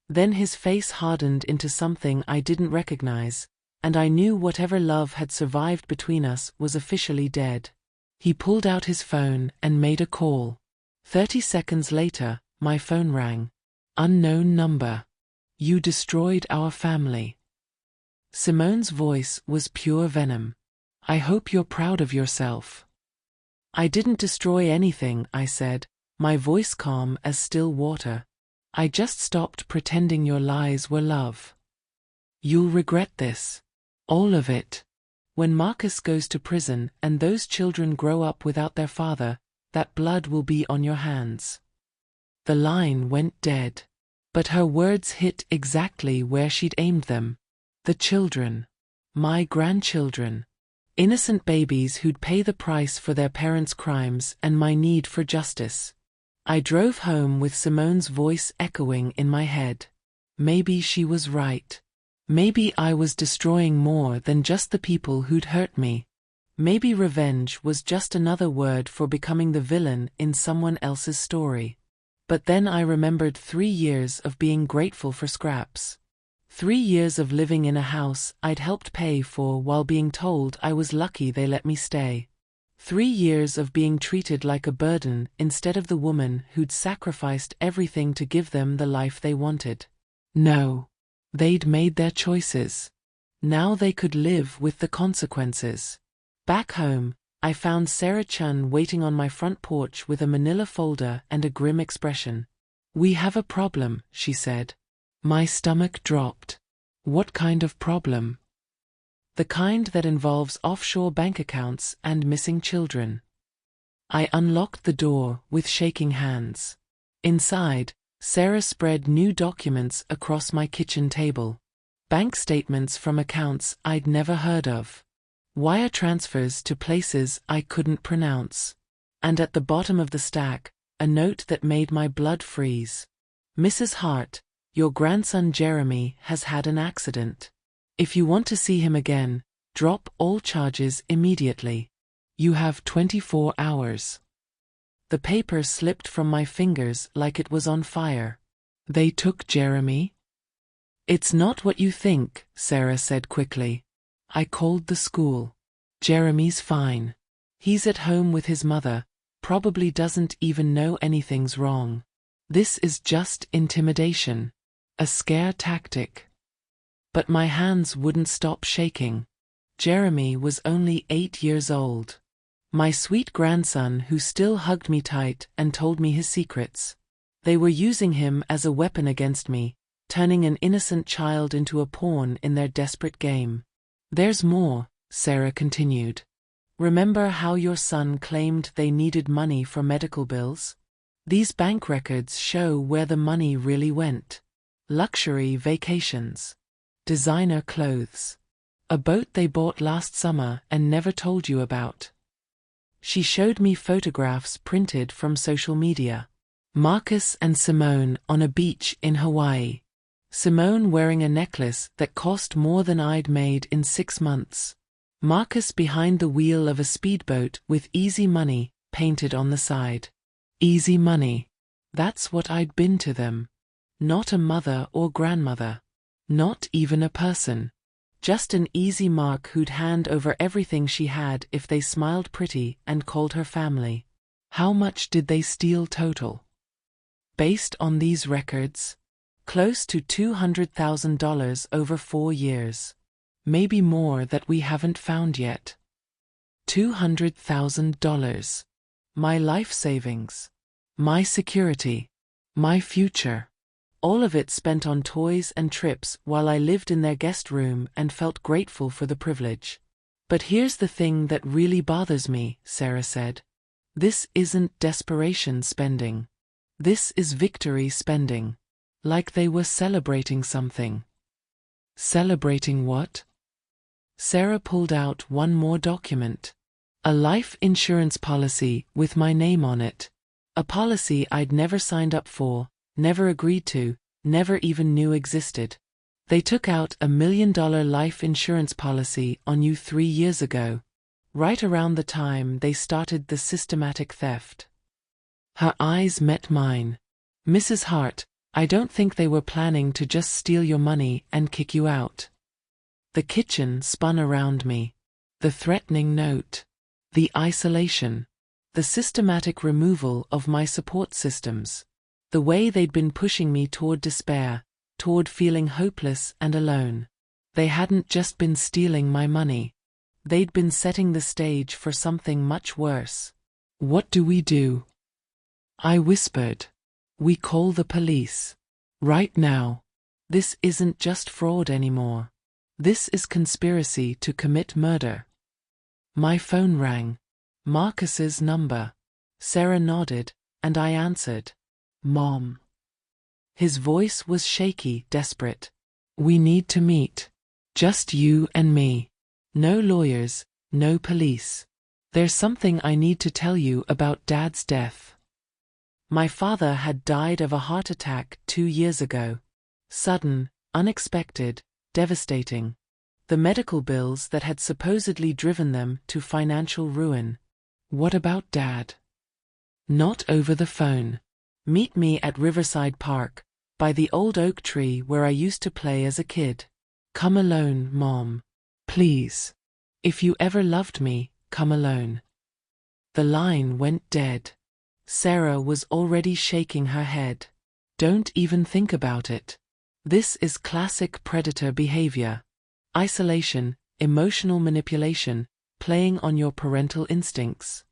Then his face hardened into something I didn't recognize, and I knew whatever love had survived between us was officially dead. He pulled out his phone and made a call. 30 seconds later, my phone rang. Unknown number. You destroyed our family. Simone's voice was pure venom. I hope you're proud of yourself. I didn't destroy anything, I said, my voice calm as still water. I just stopped pretending your lies were love. You'll regret this. All of it. When Marcus goes to prison and those children grow up without their father, that blood will be on your hands. The line went dead. But her words hit exactly where she'd aimed them. The children. My grandchildren. Innocent babies who'd pay the price for their parents' crimes and my need for justice. I drove home with Simone's voice echoing in my head. Maybe she was right. Maybe I was destroying more than just the people who'd hurt me. Maybe revenge was just another word for becoming the villain in someone else's story. But then I remembered 3 years of being grateful for scraps. 3 years of living in a house I'd helped pay for while being told I was lucky they let me stay. 3 years of being treated like a burden instead of the woman who'd sacrificed everything to give them the life they wanted. No. They'd made their choices. Now they could live with the consequences. Back home, I found Sarah Chun waiting on my front porch with a manila folder and a grim expression. "We have a problem," she said. My stomach dropped. What kind of problem? The kind that involves offshore bank accounts and missing children. I unlocked the door with shaking hands. Inside, Sarah spread new documents across my kitchen table. Bank statements from accounts I'd never heard of. Wire transfers to places I couldn't pronounce. And at the bottom of the stack, a note that made my blood freeze. "Mrs. Hart, your grandson Jeremy has had an accident. If you want to see him again, drop all charges immediately. You have 24 hours. The paper slipped from my fingers like it was on fire. "They took Jeremy?" "It's not what you think," Sarah said quickly. "I called the school. Jeremy's fine. He's at home with his mother, probably doesn't even know anything's wrong. This is just intimidation. A scare tactic." But my hands wouldn't stop shaking. Jeremy was only 8 years old. My sweet grandson who still hugged me tight and told me his secrets. They were using him as a weapon against me, turning an innocent child into a pawn in their desperate game. "There's more," Sarah continued. "Remember how your son claimed they needed money for medical bills? These bank records show where the money really went. Luxury vacations. Designer clothes. A boat they bought last summer and never told you about." She showed me photographs printed from social media. Marcus and Simone on a beach in Hawaii. Simone wearing a necklace that cost more than I'd made in 6 months. Marcus behind the wheel of a speedboat with "Easy Money" painted on the side. Easy money. That's what I'd been to them. Not a mother or grandmother. Not even a person. Just an easy mark who'd hand over everything she had if they smiled pretty and called her family. How much did they steal total? Based on these records, close to $200,000 over 4 years. Maybe more that we haven't found yet. $200,000. My life savings. My security. My future. All of it spent on toys and trips while I lived in their guest room and felt grateful for the privilege. "But here's the thing that really bothers me," Sarah said. "This isn't desperation spending. This is victory spending. Like they were celebrating something." Celebrating what? Sarah pulled out one more document. A life insurance policy with my name on it. A policy I'd never signed up for, never agreed to, never even knew existed. "They took out $1 million life insurance policy on you 3 years ago, right around the time they started the systematic theft." Her eyes met mine. "Mrs. Hart, I don't think they were planning to just steal your money and kick you out." The kitchen spun around me. The threatening note. The isolation. The systematic removal of my support systems. The way they'd been pushing me toward despair, toward feeling hopeless and alone. They hadn't just been stealing my money. They'd been setting the stage for something much worse. "What do we do?" I whispered. "We call the police. Right now. This isn't just fraud anymore. This is conspiracy to commit murder." My phone rang. Marcus's number. Sarah nodded, and I answered. "Mom." His voice was shaky, desperate. "We need to meet. Just you and me. No lawyers, no police. There's something I need to tell you about Dad's death." My father had died of a heart attack 2 years ago. Sudden, unexpected, devastating. The medical bills that had supposedly driven them to financial ruin. "What about Dad?" "Not over the phone. Meet me at Riverside Park. By the old oak tree where I used to play as a kid. Come alone, Mom. Please. If you ever loved me, come alone. The line went dead. Sarah was already shaking her head. Don't even think about it. This is classic predator behavior. Isolation, emotional manipulation, playing on your parental instincts.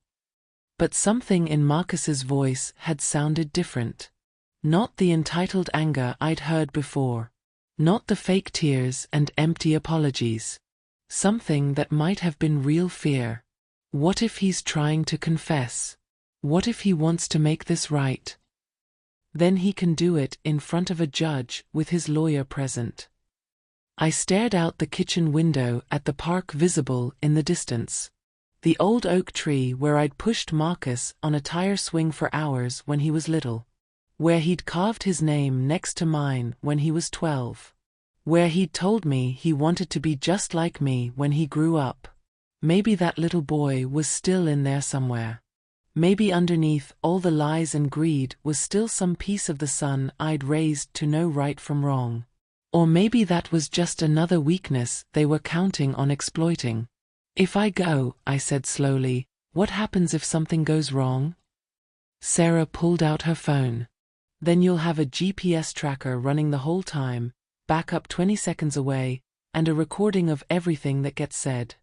But something in Marcus's voice had sounded different. Not the entitled anger I'd heard before. Not the fake tears and empty apologies. Something that might have been real fear. What if he's trying to confess? What if he wants to make this right? Then he can do it in front of a judge with his lawyer present. I stared out the kitchen window at the park visible in the distance. The old oak tree where I'd pushed Marcus on a tire swing for hours when he was little. Where he'd carved his name next to mine when he was 12. Where he'd told me he wanted to be just like me when he grew up. Maybe that little boy was still in there somewhere. Maybe underneath all the lies and greed was still some piece of the son I'd raised to know right from wrong. Or maybe that was just another weakness they were counting on exploiting. If I go, I said slowly, what happens if something goes wrong? Sarah pulled out her phone. Then you'll have a GPS tracker running the whole time, backup 20 seconds away, and a recording of everything that gets said.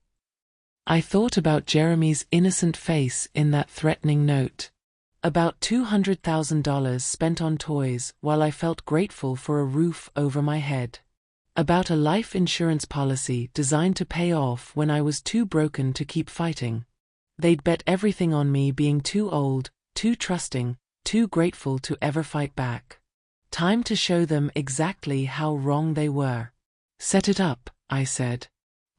I thought about Jeremy's innocent face in that threatening note. About $200,000 spent on toys while I felt grateful for a roof over my head. About a life insurance policy designed to pay off when I was too broken to keep fighting. They'd bet everything on me being too old, too trusting, too grateful to ever fight back. Time to show them exactly how wrong they were. Set it up, I said.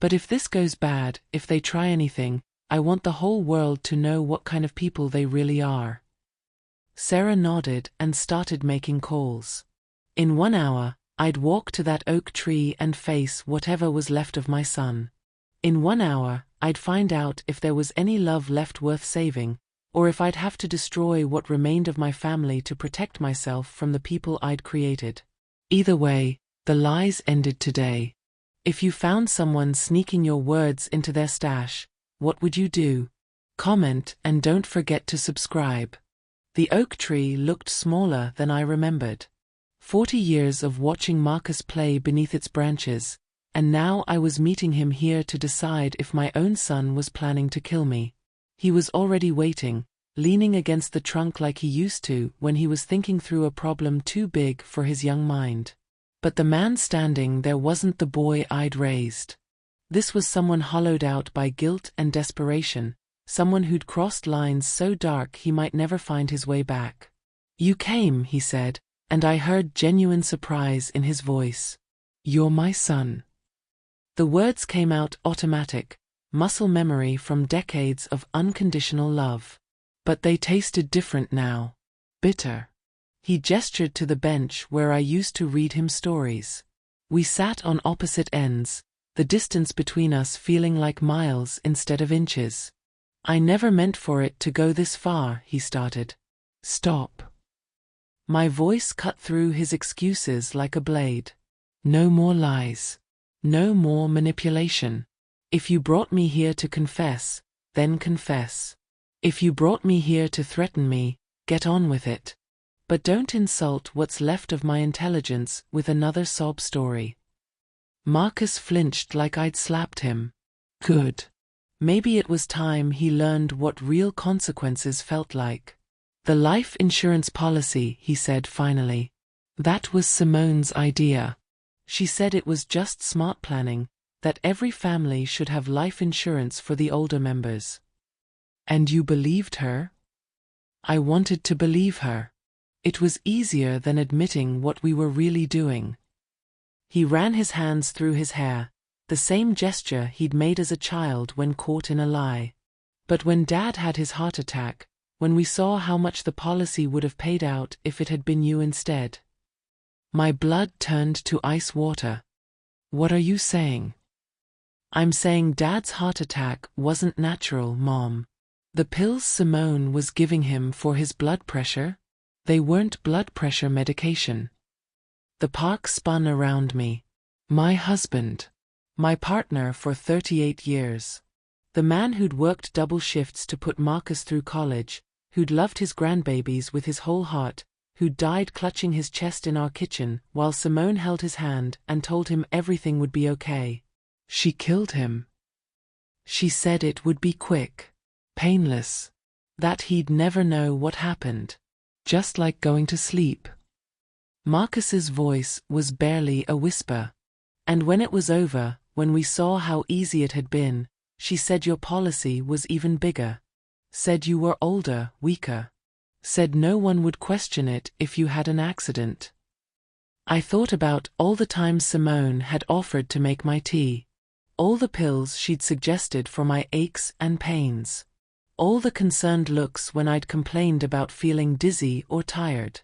But if this goes bad, if they try anything, I want the whole world to know what kind of people they really are. Sarah nodded and started making calls. In 1 hour, I'd walk to that oak tree and face whatever was left of my son. In 1 hour, I'd find out if there was any love left worth saving, or if I'd have to destroy what remained of my family to protect myself from the people I'd created. Either way, the lies ended today. If you found someone sneaking your words into their stash, what would you do? Comment and don't forget to subscribe. The oak tree looked smaller than I remembered. 40 years of watching Marcus play beneath its branches, and now I was meeting him here to decide if my own son was planning to kill me. He was already waiting, leaning against the trunk like he used to when he was thinking through a problem too big for his young mind. But the man standing there wasn't the boy I'd raised. This was someone hollowed out by guilt and desperation, someone who'd crossed lines so dark he might never find his way back. You came, he said, and I heard genuine surprise in his voice. You're my son. The words came out automatic, muscle memory from decades of unconditional love. But they tasted different now. Bitter. He gestured to the bench where I used to read him stories. We sat on opposite ends, the distance between us feeling like miles instead of inches. I never meant for it to go this far, he started. Stop. My voice cut through his excuses like a blade. No more lies. No more manipulation. If you brought me here to confess, then confess. If you brought me here to threaten me, get on with it. But don't insult what's left of my intelligence with another sob story. Marcus flinched like I'd slapped him. Good. Maybe it was time he learned what real consequences felt like. The life insurance policy, he said finally. That was Simone's idea. She said it was just smart planning, that every family should have life insurance for the older members. And you believed her? I wanted to believe her. It was easier than admitting what we were really doing. He ran his hands through his hair, the same gesture he'd made as a child when caught in a lie. But when Dad had his heart attack, when we saw how much the policy would have paid out if it had been you instead. My blood turned to ice water. What are you saying? I'm saying Dad's heart attack wasn't natural, Mom. The pills Simone was giving him for his blood pressure? They weren't blood pressure medication. The park spun around me. My husband. My partner for 38 years. The man who'd worked double shifts to put Marcus through college, who'd loved his grandbabies with his whole heart, who'd died clutching his chest in our kitchen while Simone held his hand and told him everything would be okay. She killed him. She said it would be quick, painless, that he'd never know what happened. Just like going to sleep. Marcus's voice was barely a whisper. And when it was over, when we saw how easy it had been, she said your policy was even bigger. Said you were older, weaker. Said no one would question it if you had an accident. I thought about all the times Simone had offered to make my tea. All the pills she'd suggested for my aches and pains. All the concerned looks when I'd complained about feeling dizzy or tired.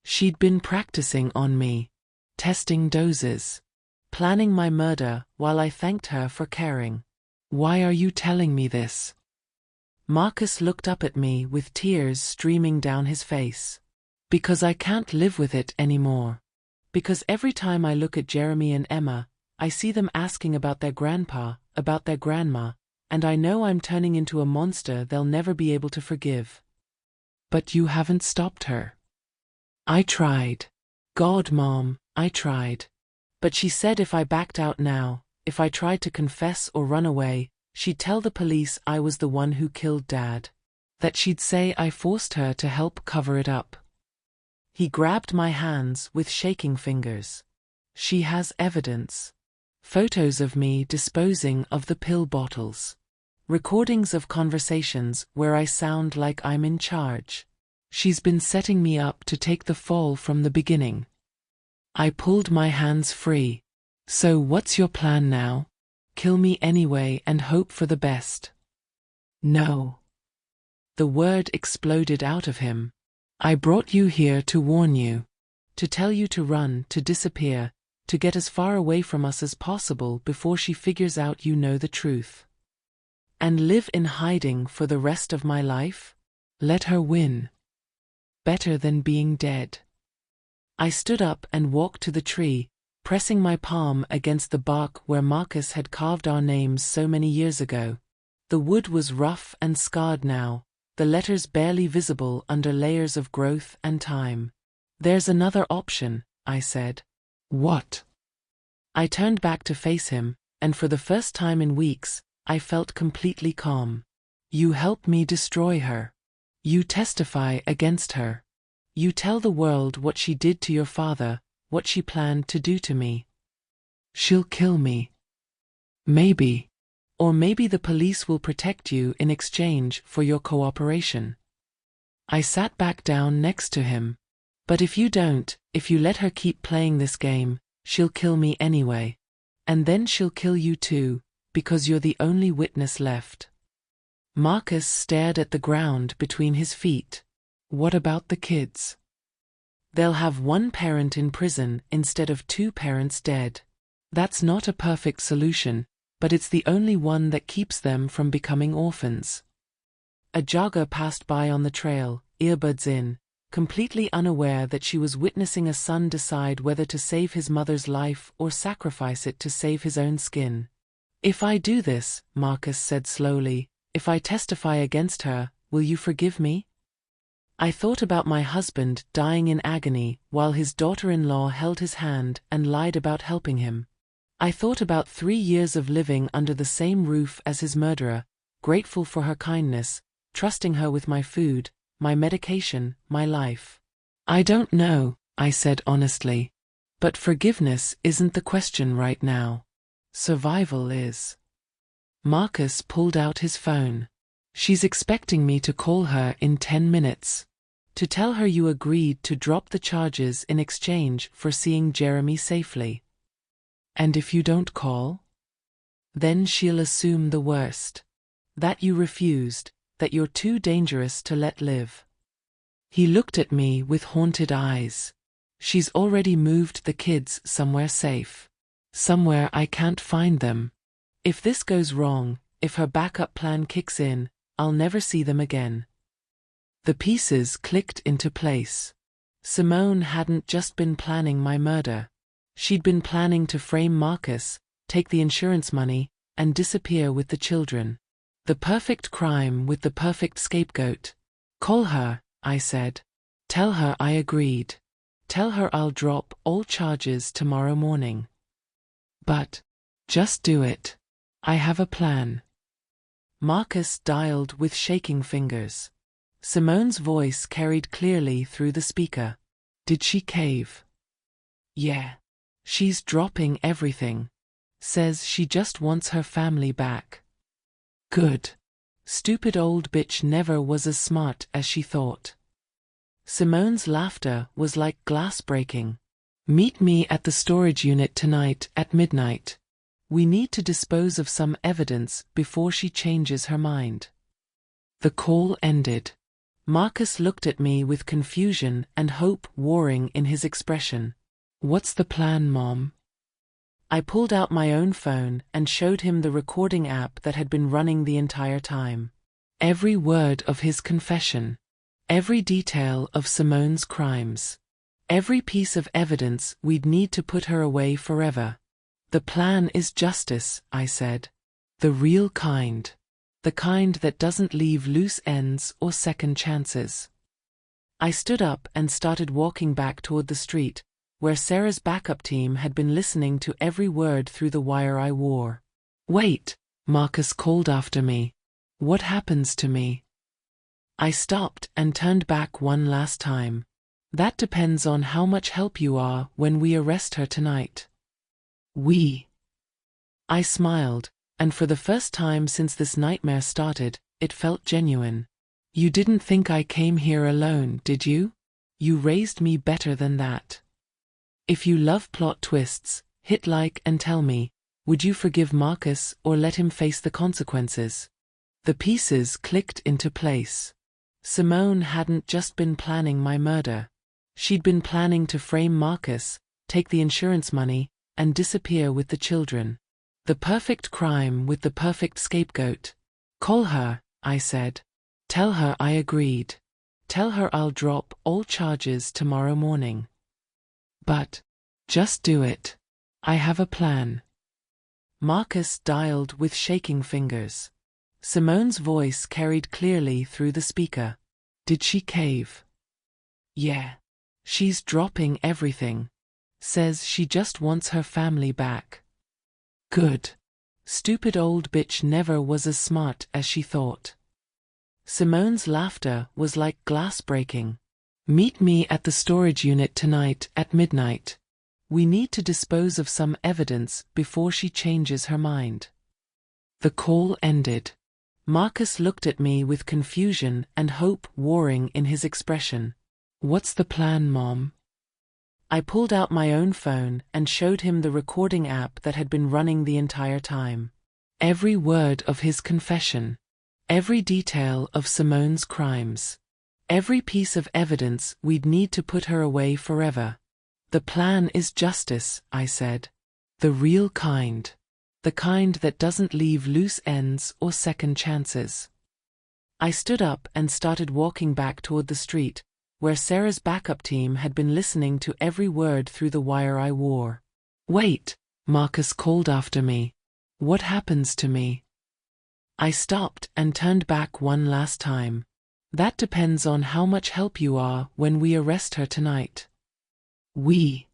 She'd been practicing on me. Testing doses. Planning my murder while I thanked her for caring. Why are you telling me this? Marcus looked up at me with tears streaming down his face. Because I can't live with it anymore. Because every time I look at Jeremy and Emma, I see them asking about their grandpa, about their grandma, and I know I'm turning into a monster they'll never be able to forgive. But you haven't stopped her. I tried. God, Mom, I tried. But she said if I backed out now, if I tried to confess or run away, she'd tell the police I was the one who killed Dad. That she'd say I forced her to help cover it up. He grabbed my hands with shaking fingers. She has evidence. Photos of me disposing of the pill bottles. Recordings of conversations where I sound like I'm in charge. She's been setting me up to take the fall from the beginning. I pulled my hands free. So what's your plan now? Kill me anyway and hope for the best. No. The word exploded out of him. I brought you here to warn you. To tell you to run, to disappear, to get as far away from us as possible before she figures out you know the truth. And live in hiding for the rest of my life? Let her win. Better than being dead. I stood up and walked to the tree, pressing my palm against the bark where Marcus had carved our names so many years ago. The wood was rough and scarred now, the letters barely visible under layers of growth and time. There's another option, I said. What? I turned back to face him, and for the first time in weeks, I felt completely calm. You help me destroy her. You testify against her. You tell the world what she did to your father, what she planned to do to me. She'll kill me. Maybe. Or maybe the police will protect you in exchange for your cooperation. I sat back down next to him. But if you don't, if you let her keep playing this game, she'll kill me anyway. And then she'll kill you too, because you're the only witness left. Marcus stared at the ground between his feet. What about the kids? They'll have one parent in prison instead of two parents dead. That's not a perfect solution, but it's the only one that keeps them from becoming orphans. A jogger passed by on the trail, earbuds in, completely unaware that she was witnessing a son decide whether to save his mother's life or sacrifice it to save his own skin. If I do this, Marcus said slowly, if I testify against her, will you forgive me? I thought about my husband dying in agony while his daughter-in-law held his hand and lied about helping him. I thought about 3 years of living under the same roof as his murderer, grateful for her kindness, trusting her with my food, my medication, my life. I don't know, I said honestly. But forgiveness isn't the question right now. Survival is. Marcus pulled out his phone. She's expecting me to call her in 10 minutes. To tell her you agreed to drop the charges in exchange for seeing Jeremy safely. And if you don't call? Then she'll assume the worst. That you refused, that you're too dangerous to let live. He looked at me with haunted eyes. She's already moved the kids somewhere safe. Somewhere I can't find them. If this goes wrong, if her backup plan kicks in, I'll never see them again. The pieces clicked into place. Simone hadn't just been planning my murder. She'd been planning to frame Marcus, take the insurance money, and disappear with the children. The perfect crime with the perfect scapegoat. Call her, I said. Tell her I agreed. Tell her I'll drop all charges tomorrow morning. But just do it. I have a plan. Marcus dialed with shaking fingers. Simone's voice carried clearly through the speaker. Did she cave? Yeah. She's dropping everything. Says she just wants her family back. Good. Stupid old bitch never was as smart as she thought. Simone's laughter was like glass breaking. Meet me at the storage unit tonight at midnight. We need to dispose of some evidence before she changes her mind. The call ended. Marcus looked at me with confusion and hope warring in his expression. What's the plan, Mom? I pulled out my own phone and showed him the recording app that had been running the entire time. Every word of his confession. Every detail of Simone's crimes. Every piece of evidence we'd need to put her away forever. The plan is justice, I said. The real kind. The kind that doesn't leave loose ends or second chances. I stood up and started walking back toward the street, where Sarah's backup team had been listening to every word through the wire I wore. Wait, Marcus called after me. What happens to me? I stopped and turned back one last time. That depends on how much help you are when we arrest her tonight. We. I smiled, and for the first time since this nightmare started, it felt genuine. You didn't think I came here alone, did you? You raised me better than that. If you love plot twists, hit like and tell me, would you forgive Marcus or let him face the consequences? The pieces clicked into place. Simone hadn't just been planning my murder. She'd been planning to frame Marcus, take the insurance money, and disappear with the children. The perfect crime with the perfect scapegoat. Call her, I said. Tell her I agreed. Tell her I'll drop all charges tomorrow morning. But just do it. I have a plan. Marcus dialed with shaking fingers. Simone's voice carried clearly through the speaker. Did she cave? Yeah. She's dropping everything. Says she just wants her family back. Good. Stupid old bitch never was as smart as she thought. Simone's laughter was like glass breaking. Meet me at the storage unit tonight at midnight. We need to dispose of some evidence before she changes her mind. The call ended. Marcus looked at me with confusion and hope warring in his expression. What's the plan, Mom? I pulled out my own phone and showed him the recording app that had been running the entire time. Every word of his confession. Every detail of Simone's crimes. Every piece of evidence we'd need to put her away forever. The plan is justice, I said. The real kind. The kind that doesn't leave loose ends or second chances. I stood up and started walking back toward the street, where Sarah's backup team had been listening to every word through the wire I wore. Wait, Marcus called after me. What happens to me? I stopped and turned back one last time. That depends on how much help you are when we arrest her tonight. We.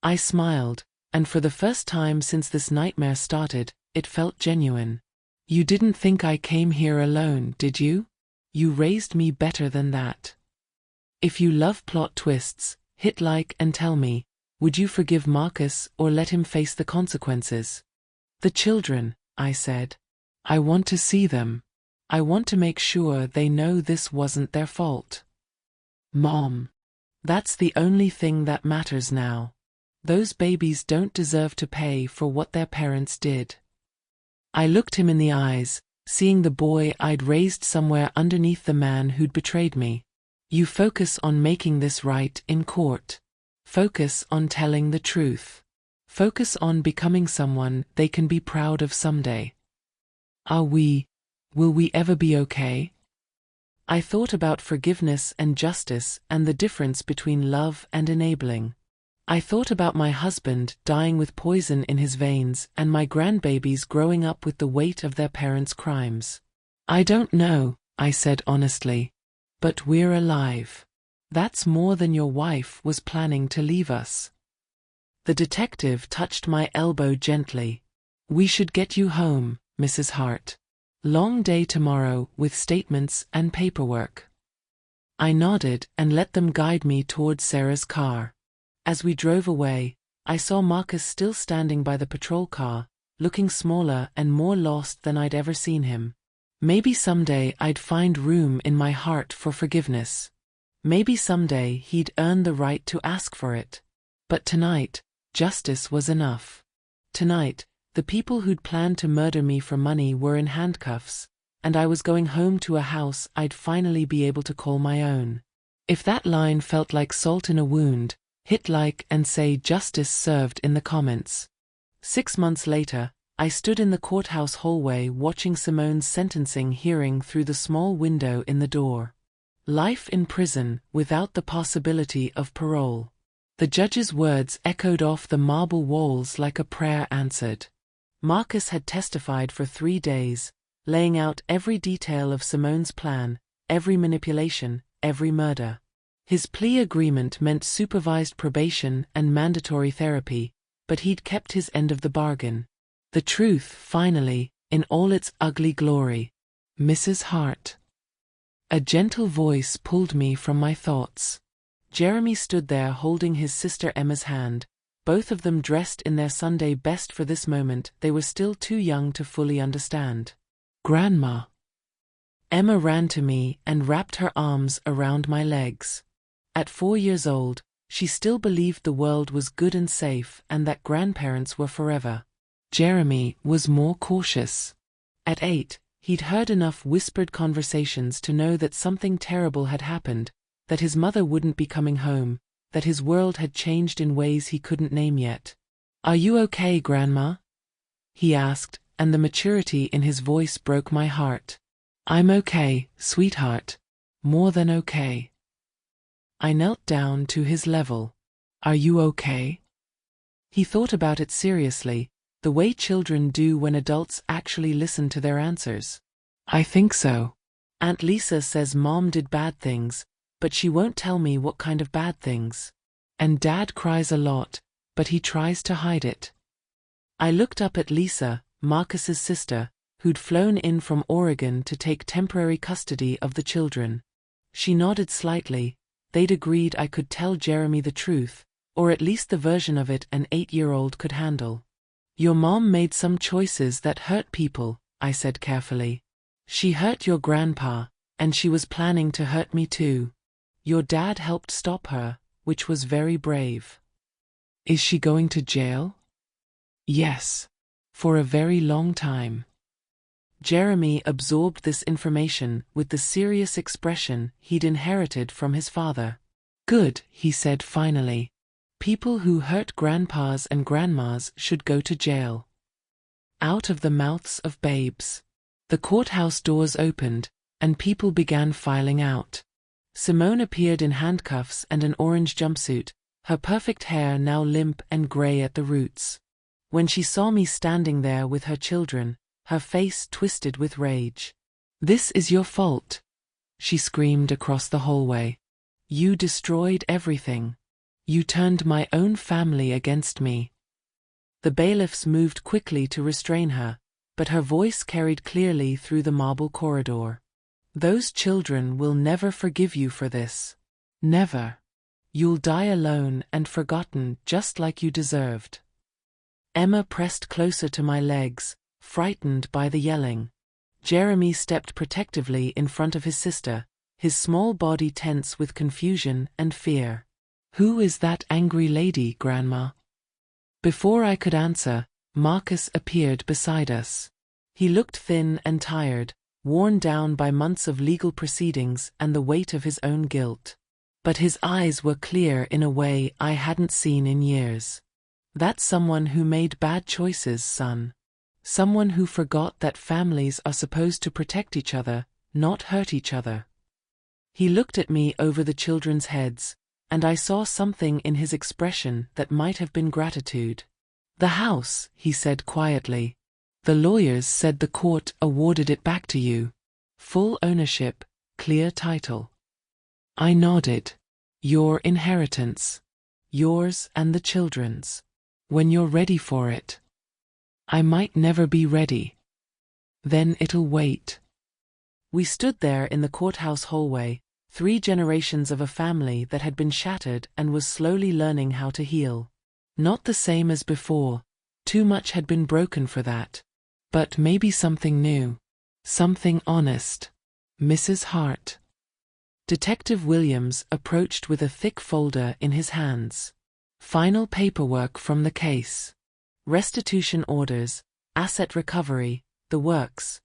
I smiled, and for the first time since this nightmare started, it felt genuine. You didn't think I came here alone, did you? You raised me better than that. If you love plot twists, hit like and tell me, would you forgive Marcus or let him face the consequences? The children, I said. I want to see them. I want to make sure they know this wasn't their fault. Mom. That's the only thing that matters now. Those babies don't deserve to pay for what their parents did. I looked him in the eyes, seeing the boy I'd raised somewhere underneath the man who'd betrayed me. You focus on making this right in court. Focus on telling the truth. Focus on becoming someone they can be proud of someday. Will we ever be okay? I thought about forgiveness and justice and the difference between love and enabling. I thought about my husband dying with poison in his veins and my grandbabies growing up with the weight of their parents' crimes. I don't know, I said honestly. But we're alive. That's more than your wife was planning to leave us. The detective touched my elbow gently. We should get you home, Mrs. Hart. Long day tomorrow with statements and paperwork. I nodded and let them guide me towards Sarah's car. As we drove away, I saw Marcus still standing by the patrol car, looking smaller and more lost than I'd ever seen him. Maybe someday I'd find room in my heart for forgiveness. Maybe someday he'd earn the right to ask for it. But tonight, justice was enough. Tonight, the people who'd planned to murder me for money were in handcuffs, and I was going home to a house I'd finally be able to call my own. If that line felt like salt in a wound, hit like and say justice served in the comments. 6 months later, I stood in the courthouse hallway watching Simone's sentencing hearing through the small window in the door. Life in prison without the possibility of parole. The judge's words echoed off the marble walls like a prayer answered. Marcus had testified for 3 days, laying out every detail of Simone's plan, every manipulation, every murder. His plea agreement meant supervised probation and mandatory therapy, but he'd kept his end of the bargain. The truth, finally, in all its ugly glory. Mrs. Hart. A gentle voice pulled me from my thoughts. Jeremy stood there holding his sister Emma's hand, both of them dressed in their Sunday best for this moment they were still too young to fully understand. Grandma. Emma ran to me and wrapped her arms around my legs. At 4 years old, she still believed the world was good and safe and that grandparents were forever. Jeremy was more cautious. At 8, he'd heard enough whispered conversations to know that something terrible had happened, that his mother wouldn't be coming home, that his world had changed in ways he couldn't name yet. "Are you okay, Grandma?" he asked, and the maturity in his voice broke my heart. "I'm okay, sweetheart. More than okay." I knelt down to his level. "Are you okay?" He thought about it seriously, the way children do when adults actually listen to their answers. "I think so. Aunt Lisa says Mom did bad things, but she won't tell me what kind of bad things. And Dad cries a lot, but he tries to hide it." I looked up at Lisa, Marcus's sister, who'd flown in from Oregon to take temporary custody of the children. She nodded slightly. They'd agreed I could tell Jeremy the truth, or at least the version of it an 8-year-old could handle. "Your mom made some choices that hurt people," I said carefully. "She hurt your grandpa, and she was planning to hurt me too. Your dad helped stop her, which was very brave." "Is she going to jail?" "Yes. For a very long time." Jeremy absorbed this information with the serious expression he'd inherited from his father. "Good," he said finally. "People who hurt grandpas and grandmas should go to jail." Out of the mouths of babes. The courthouse doors opened, and people began filing out. Simone appeared in handcuffs and an orange jumpsuit, her perfect hair now limp and gray at the roots. When she saw me standing there with her children, her face twisted with rage. "This is your fault," she screamed across the hallway. "You destroyed everything. You turned my own family against me." The bailiffs moved quickly to restrain her, but her voice carried clearly through the marble corridor. "Those children will never forgive you for this. Never. You'll die alone and forgotten just like you deserved." Emma pressed closer to my legs, frightened by the yelling. Jeremy stepped protectively in front of his sister, his small body tense with confusion and fear. "Who is that angry lady, Grandma?" Before I could answer, Marcus appeared beside us. He looked thin and tired, worn down by months of legal proceedings and the weight of his own guilt. But his eyes were clear in a way I hadn't seen in years. "That's someone who made bad choices, son. Someone who forgot that families are supposed to protect each other, not hurt each other." He looked at me over the children's heads, and I saw something in his expression that might have been gratitude. "The house," he said quietly. "The lawyers said the court awarded it back to you. Full ownership, clear title." I nodded. "Your inheritance. Yours and the children's. When you're ready for it." "I might never be ready." "Then it'll wait." We stood there in the courthouse hallway, 3 generations of a family that had been shattered and was slowly learning how to heal. Not the same as before. Too much had been broken for that. But maybe something new. Something honest. "Mrs. Hart." Detective Williams approached with a thick folder in his hands. "Final paperwork from the case. Restitution orders, asset recovery, the works.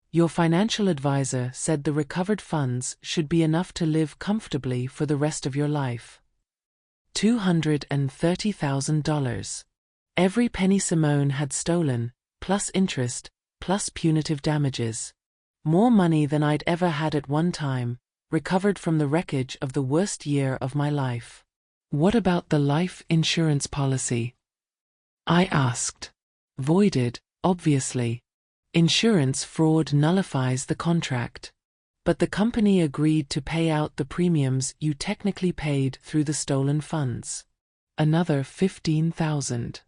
Your financial advisor said the recovered funds should be enough to live comfortably for the rest of your life. $230,000. Every penny Simone had stolen, plus interest, plus punitive damages. More money than I'd ever had at one time, recovered from the wreckage of the worst year of my life." "What about the life insurance policy?" I asked. "Voided, obviously. Insurance fraud nullifies the contract. But the company agreed to pay out the premiums you technically paid through the stolen funds. Another $15,000.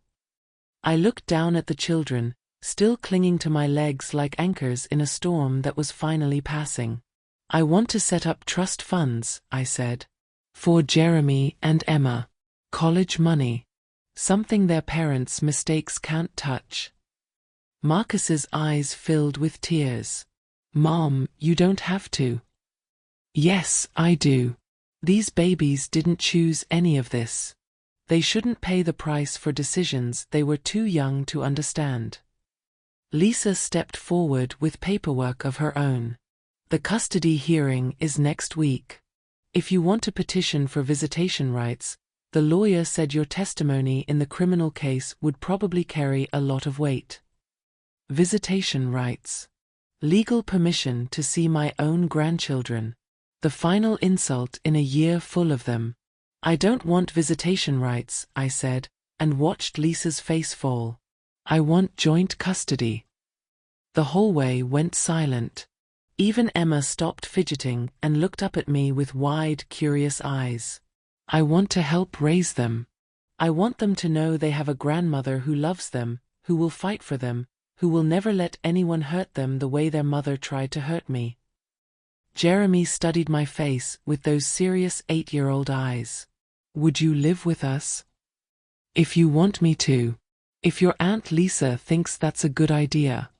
I looked down at the children, still clinging to my legs like anchors in a storm that was finally passing. "I want to set up trust funds," I said. "For Jeremy and Emma. College money. Something their parents' mistakes can't touch." Marcus's eyes filled with tears. "Mom, you don't have to." "Yes, I do. These babies didn't choose any of this. They shouldn't pay the price for decisions they were too young to understand." Lisa stepped forward with paperwork of her own. "The custody hearing is next week. If you want to petition for visitation rights, the lawyer said your testimony in the criminal case would probably carry a lot of weight." Visitation rights. Legal permission to see my own grandchildren. The final insult in a year full of them. "I don't want visitation rights," I said, and watched Lisa's face fall. "I want joint custody." The hallway went silent. Even Emma stopped fidgeting and looked up at me with wide, curious eyes. "I want to help raise them. I want them to know they have a grandmother who loves them, who will fight for them, who will never let anyone hurt them the way their mother tried to hurt me." Jeremy studied my face with those serious 8-year-old eyes. "Would you live with us?" "If you want me to. If your Aunt Lisa thinks that's a good idea."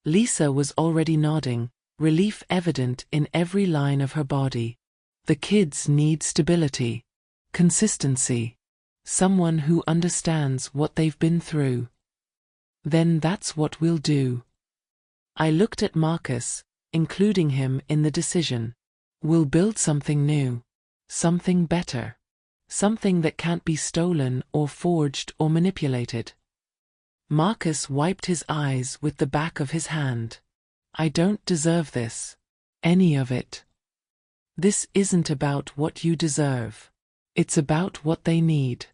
Lisa was already nodding, relief evident in every line of her body. "The kids need stability. Consistency. Someone who understands what they've been through." "Then that's what we'll do." I looked at Marcus, including him in the decision. "We'll build something new. Something better. Something that can't be stolen or forged or manipulated." Marcus wiped his eyes with the back of his hand. "I don't deserve this. Any of it. This isn't about what you deserve. It's about what they need."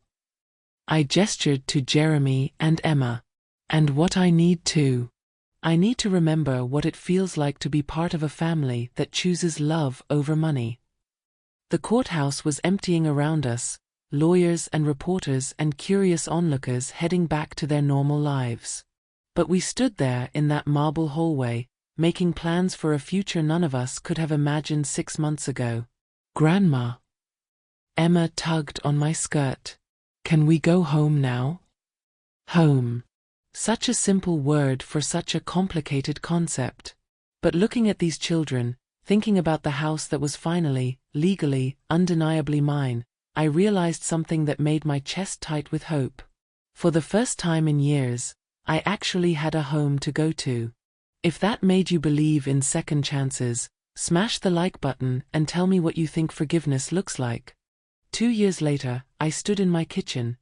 I gestured to Jeremy and Emma. "And what I need too. I need to remember what it feels like to be part of a family that chooses love over money." The courthouse was emptying around us, lawyers and reporters and curious onlookers heading back to their normal lives. But we stood there in that marble hallway, making plans for a future none of us could have imagined 6 months ago. "Grandma." Emma tugged on my skirt. "Can we go home now?" Home. Such a simple word for such a complicated concept. But looking at these children, thinking about the house that was finally, legally, undeniably mine, I realized something that made my chest tight with hope. For the first time in years, I actually had a home to go to. If that made you believe in second chances, smash the like button and tell me what you think forgiveness looks like. 2 years later, I stood in my kitchen,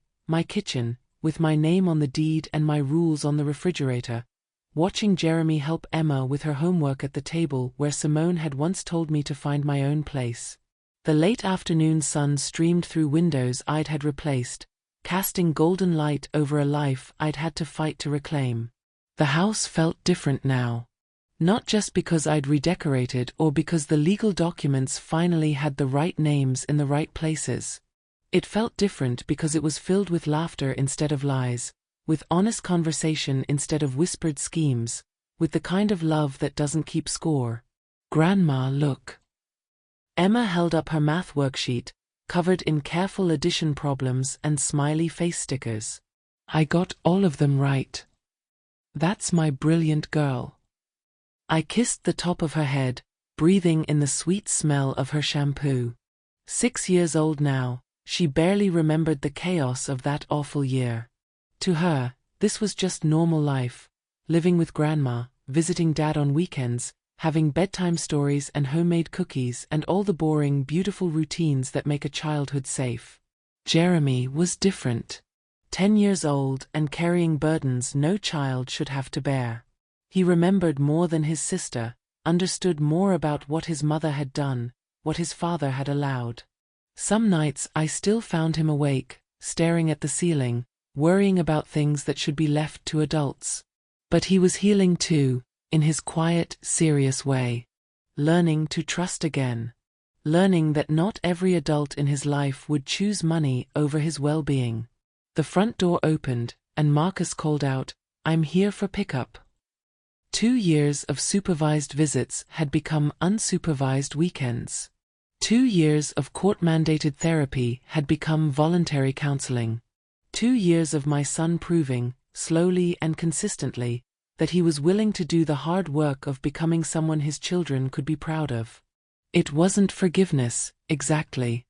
with my name on the deed and my rules on the refrigerator, watching Jeremy help Emma with her homework at the table where Simone had once told me to find my own place. The late afternoon sun streamed through windows I'd had replaced, casting golden light over a life I'd had to fight to reclaim. The house felt different now. Not just because I'd redecorated or because the legal documents finally had the right names in the right places. It felt different because it was filled with laughter instead of lies, with honest conversation instead of whispered schemes, with the kind of love that doesn't keep score. Grandma, look. Emma held up her math worksheet, covered in careful addition problems and smiley face stickers. I got all of them right. That's my brilliant girl. I kissed the top of her head, breathing in the sweet smell of her shampoo. 6 years old now, she barely remembered the chaos of that awful year. To her, this was just normal life, living with Grandma, visiting Dad on weekends, having bedtime stories and homemade cookies and all the boring, beautiful routines that make a childhood safe. Jeremy was different. 10 years old and carrying burdens no child should have to bear. He remembered more than his sister, understood more about what his mother had done, what his father had allowed. Some nights I still found him awake, staring at the ceiling, worrying about things that should be left to adults. But he was healing too, in his quiet, serious way. Learning to trust again. Learning that not every adult in his life would choose money over his well-being. The front door opened, and Marcus called out, "I'm here for pickup." 2 years of supervised visits had become unsupervised weekends. 2 years of court-mandated therapy had become voluntary counseling. 2 years of my son proving, slowly and consistently, that he was willing to do the hard work of becoming someone his children could be proud of. It wasn't forgiveness, exactly.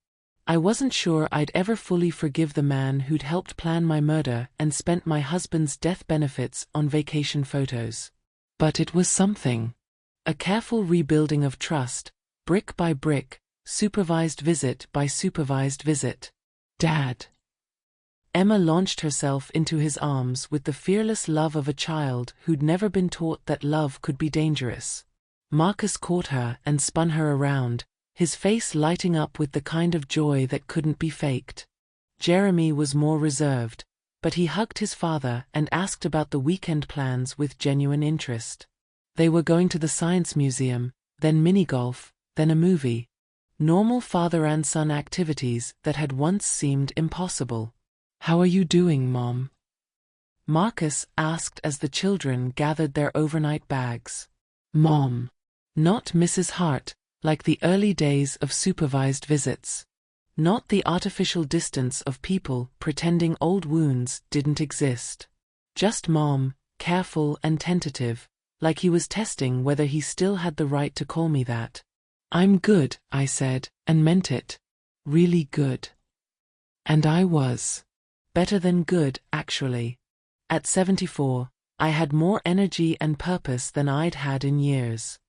I wasn't sure I'd ever fully forgive the man who'd helped plan my murder and spent my husband's death benefits on vacation photos. But it was something. A careful rebuilding of trust, brick by brick, supervised visit by supervised visit. Dad. Emma launched herself into his arms with the fearless love of a child who'd never been taught that love could be dangerous. Marcus caught her and spun her around, his face lighting up with the kind of joy that couldn't be faked. Jeremy was more reserved, but he hugged his father and asked about the weekend plans with genuine interest. They were going to the science museum, then mini-golf, then a movie. Normal father and son activities that had once seemed impossible. "How are you doing, Mom?" Marcus asked as the children gathered their overnight bags. Mom. Not Mrs. Hart, like the early days of supervised visits. Not the artificial distance of people pretending old wounds didn't exist. Just Mom, careful and tentative, like he was testing whether he still had the right to call me that. "I'm good," I said, and meant it. Really good. And I was. Better than good, actually. At 74, I had more energy and purpose than I'd had in years.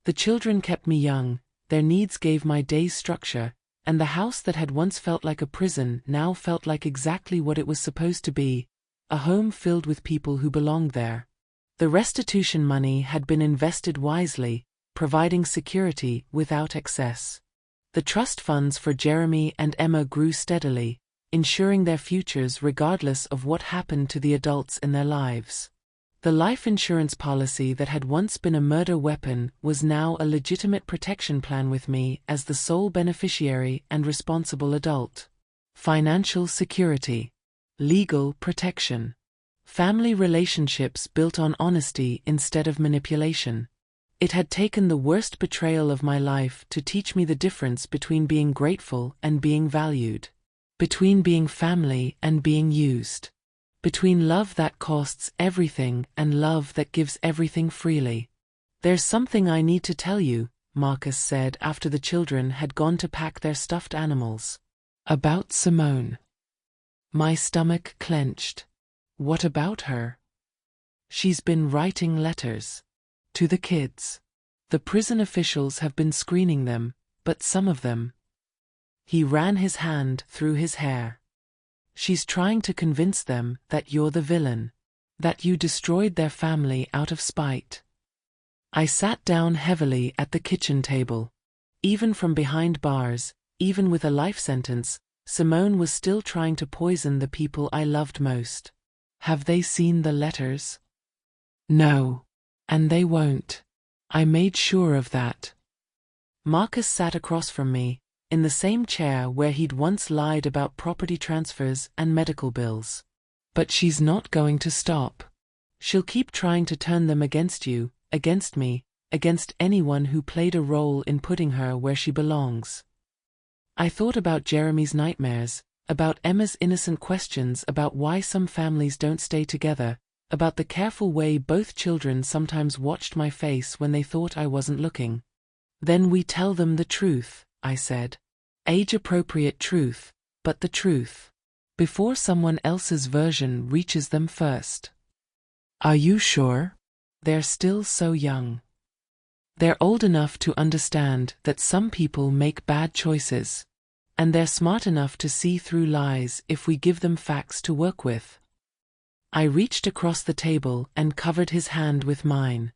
The children kept me young, their needs gave my days structure, and the house that had once felt like a prison now felt like exactly what it was supposed to be, a home filled with people who belonged there. The restitution money had been invested wisely, providing security without excess. The trust funds for Jeremy and Emma grew steadily, ensuring their futures regardless of what happened to the adults in their lives. The life insurance policy that had once been a murder weapon was now a legitimate protection plan with me as the sole beneficiary and responsible adult. Financial security. Legal protection. Family relationships built on honesty instead of manipulation. It had taken the worst betrayal of my life to teach me the difference between being grateful and being valued. Between being family and being used. Between love that costs everything and love that gives everything freely. "There's something I need to tell you," Marcus said after the children had gone to pack their stuffed animals. "About Simone." My stomach clenched. "What about her?" "She's been writing letters. To the kids. The prison officials have been screening them, but some of them." He ran his hand through his hair. "She's trying to convince them that you're the villain. That you destroyed their family out of spite. I sat down heavily at the kitchen table. Even from behind bars, even with a life sentence, Simone was still trying to poison the people I loved most. Have they seen the letters? No. And they won't. I made sure of that. Marcus sat across from me, in the same chair where he'd once lied about property transfers and medical bills. But she's not going to stop. She'll keep trying to turn them against you, against me, against anyone who played a role in putting her where she belongs. I thought about Jeremy's nightmares, about Emma's innocent questions about why some families don't stay together, about the careful way both children sometimes watched my face when they thought I wasn't looking. Then we tell them the truth, I said. Age-appropriate truth, but the truth. Before someone else's version reaches them first. Are you sure? They're still so young. They're old enough to understand that some people make bad choices. And they're smart enough to see through lies if we give them facts to work with. I reached across the table and covered his hand with mine.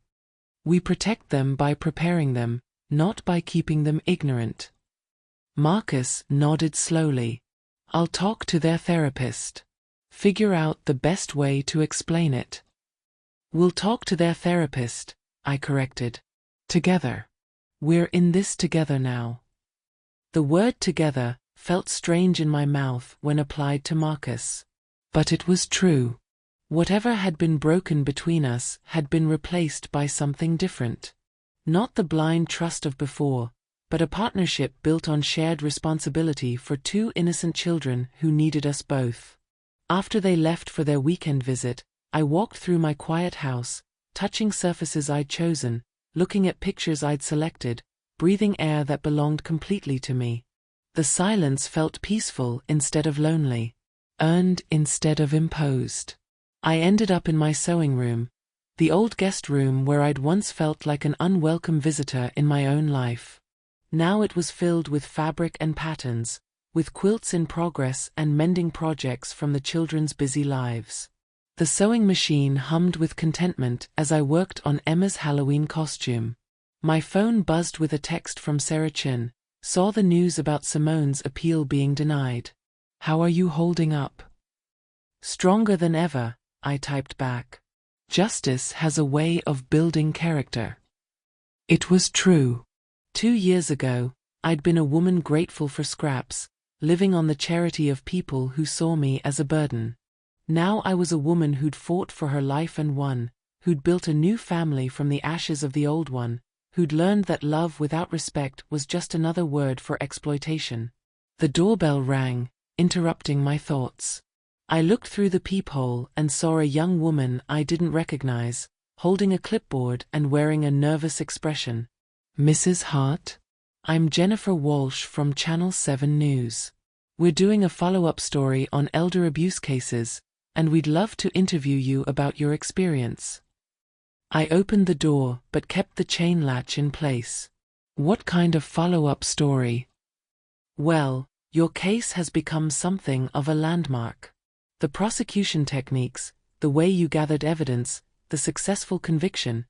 We protect them by preparing them, not by keeping them ignorant. Marcus nodded slowly. I'll talk to their therapist. Figure out the best way to explain it. We'll talk to their therapist, I corrected. Together. We're in this together now. The word together felt strange in my mouth when applied to Marcus. But it was true. Whatever had been broken between us had been replaced by something different. Not the blind trust of before, but a partnership built on shared responsibility for two innocent children who needed us both. After they left for their weekend visit, I walked through my quiet house, touching surfaces I'd chosen, looking at pictures I'd selected, breathing air that belonged completely to me. The silence felt peaceful instead of lonely, earned instead of imposed. I ended up in my sewing room, the old guest room where I'd once felt like an unwelcome visitor in my own life. Now it was filled with fabric and patterns, with quilts in progress and mending projects from the children's busy lives. The sewing machine hummed with contentment as I worked on Emma's Halloween costume. My phone buzzed with a text from Sarah Chin, saw the news about Simone's appeal being denied. How are you holding up? Stronger than ever, I typed back. Justice has a way of building character. It was true. 2 years ago, I'd been a woman grateful for scraps, living on the charity of people who saw me as a burden. Now I was a woman who'd fought for her life and won, who'd built a new family from the ashes of the old one, who'd learned that love without respect was just another word for exploitation. The doorbell rang, interrupting my thoughts. I looked through the peephole and saw a young woman I didn't recognize, holding a clipboard and wearing a nervous expression. Mrs. Hart? I'm Jennifer Walsh from Channel 7 News. We're doing a follow-up story on elder abuse cases, and we'd love to interview you about your experience. I opened the door but kept the chain latch in place. What kind of follow-up story? Well, your case has become something of a landmark. The prosecution techniques, the way you gathered evidence, the successful conviction.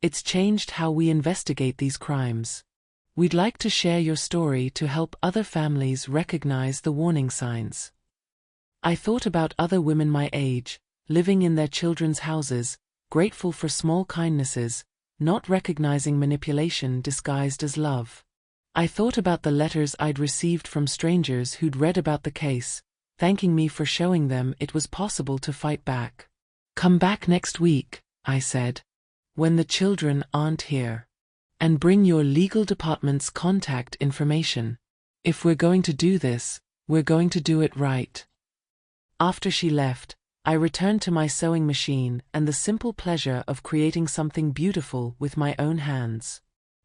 It's changed how we investigate these crimes. We'd like to share your story to help other families recognize the warning signs. I thought about other women my age, living in their children's houses, grateful for small kindnesses, not recognizing manipulation disguised as love. I thought about the letters I'd received from strangers who'd read about the case, thanking me for showing them it was possible to fight back. Come back next week, I said, when the children aren't here. And bring your legal department's contact information. If we're going to do this, we're going to do it right. After she left, I returned to my sewing machine and the simple pleasure of creating something beautiful with my own hands.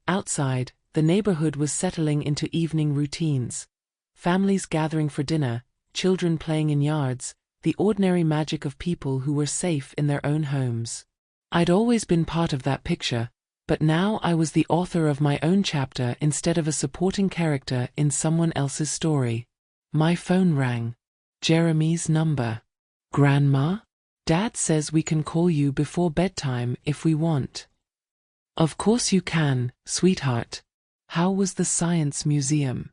Outside, the neighborhood was settling into evening routines. Families gathering for dinner, children playing in yards, the ordinary magic of people who were safe in their own homes. I'd always been part of that picture, but now I was the author of my own chapter instead of a supporting character in someone else's story. My phone rang. Jeremy's number. Grandma? Dad says we can call you before bedtime if we want. Of course you can, sweetheart. How was the science museum?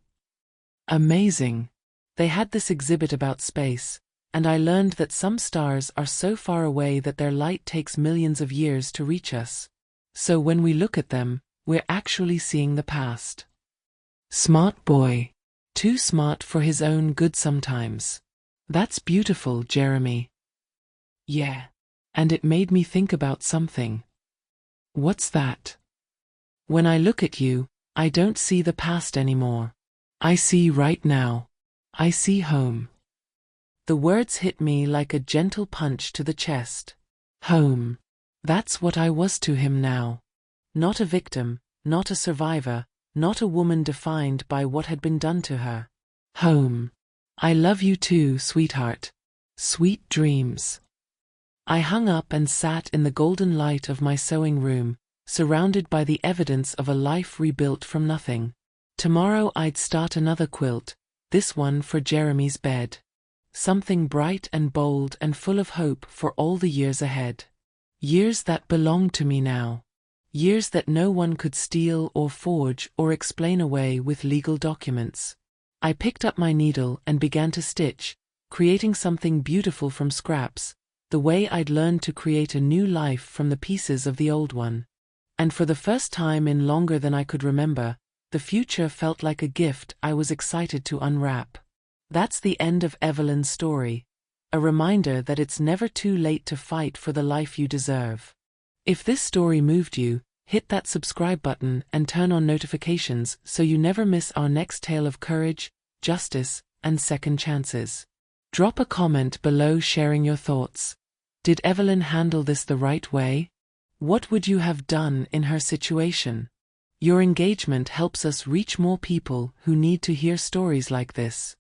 Amazing. They had this exhibit about space, and I learned that some stars are so far away that their light takes millions of years to reach us. So when we look at them, we're actually seeing the past. Smart boy. Too smart for his own good sometimes. That's beautiful, Jeremy. Yeah. And it made me think about something. What's that? When I look at you, I don't see the past anymore. I see right now. I see home. The words hit me like a gentle punch to the chest. Home. That's what I was to him now. Not a victim, not a survivor, not a woman defined by what had been done to her. Home. I love you too, sweetheart. Sweet dreams. I hung up and sat in the golden light of my sewing room, surrounded by the evidence of a life rebuilt from nothing. Tomorrow I'd start another quilt, this one for Jeremy's bed. Something bright and bold and full of hope for all the years ahead. Years that belonged to me now. Years that no one could steal or forge or explain away with legal documents. I picked up my needle and began to stitch, creating something beautiful from scraps, the way I'd learned to create a new life from the pieces of the old one. And for the first time in longer than I could remember, the future felt like a gift I was excited to unwrap. That's the end of Evelyn's story, a reminder that it's never too late to fight for the life you deserve. If this story moved you, hit that subscribe button and turn on notifications so you never miss our next tale of courage, justice, and second chances. Drop a comment below sharing your thoughts. Did Evelyn handle this the right way? What would you have done in her situation? Your engagement helps us reach more people who need to hear stories like this.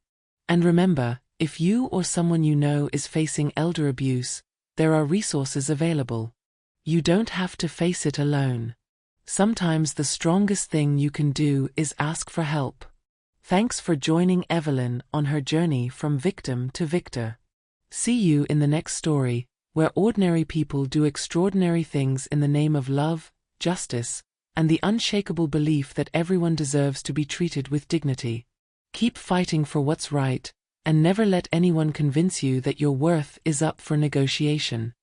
And remember, if you or someone you know is facing elder abuse, there are resources available. You don't have to face it alone. Sometimes the strongest thing you can do is ask for help. Thanks for joining Evelyn on her journey from victim to victor. See you in the next story, where ordinary people do extraordinary things in the name of love, justice, and the unshakable belief that everyone deserves to be treated with dignity. Keep fighting for what's right, and never let anyone convince you that your worth is up for negotiation.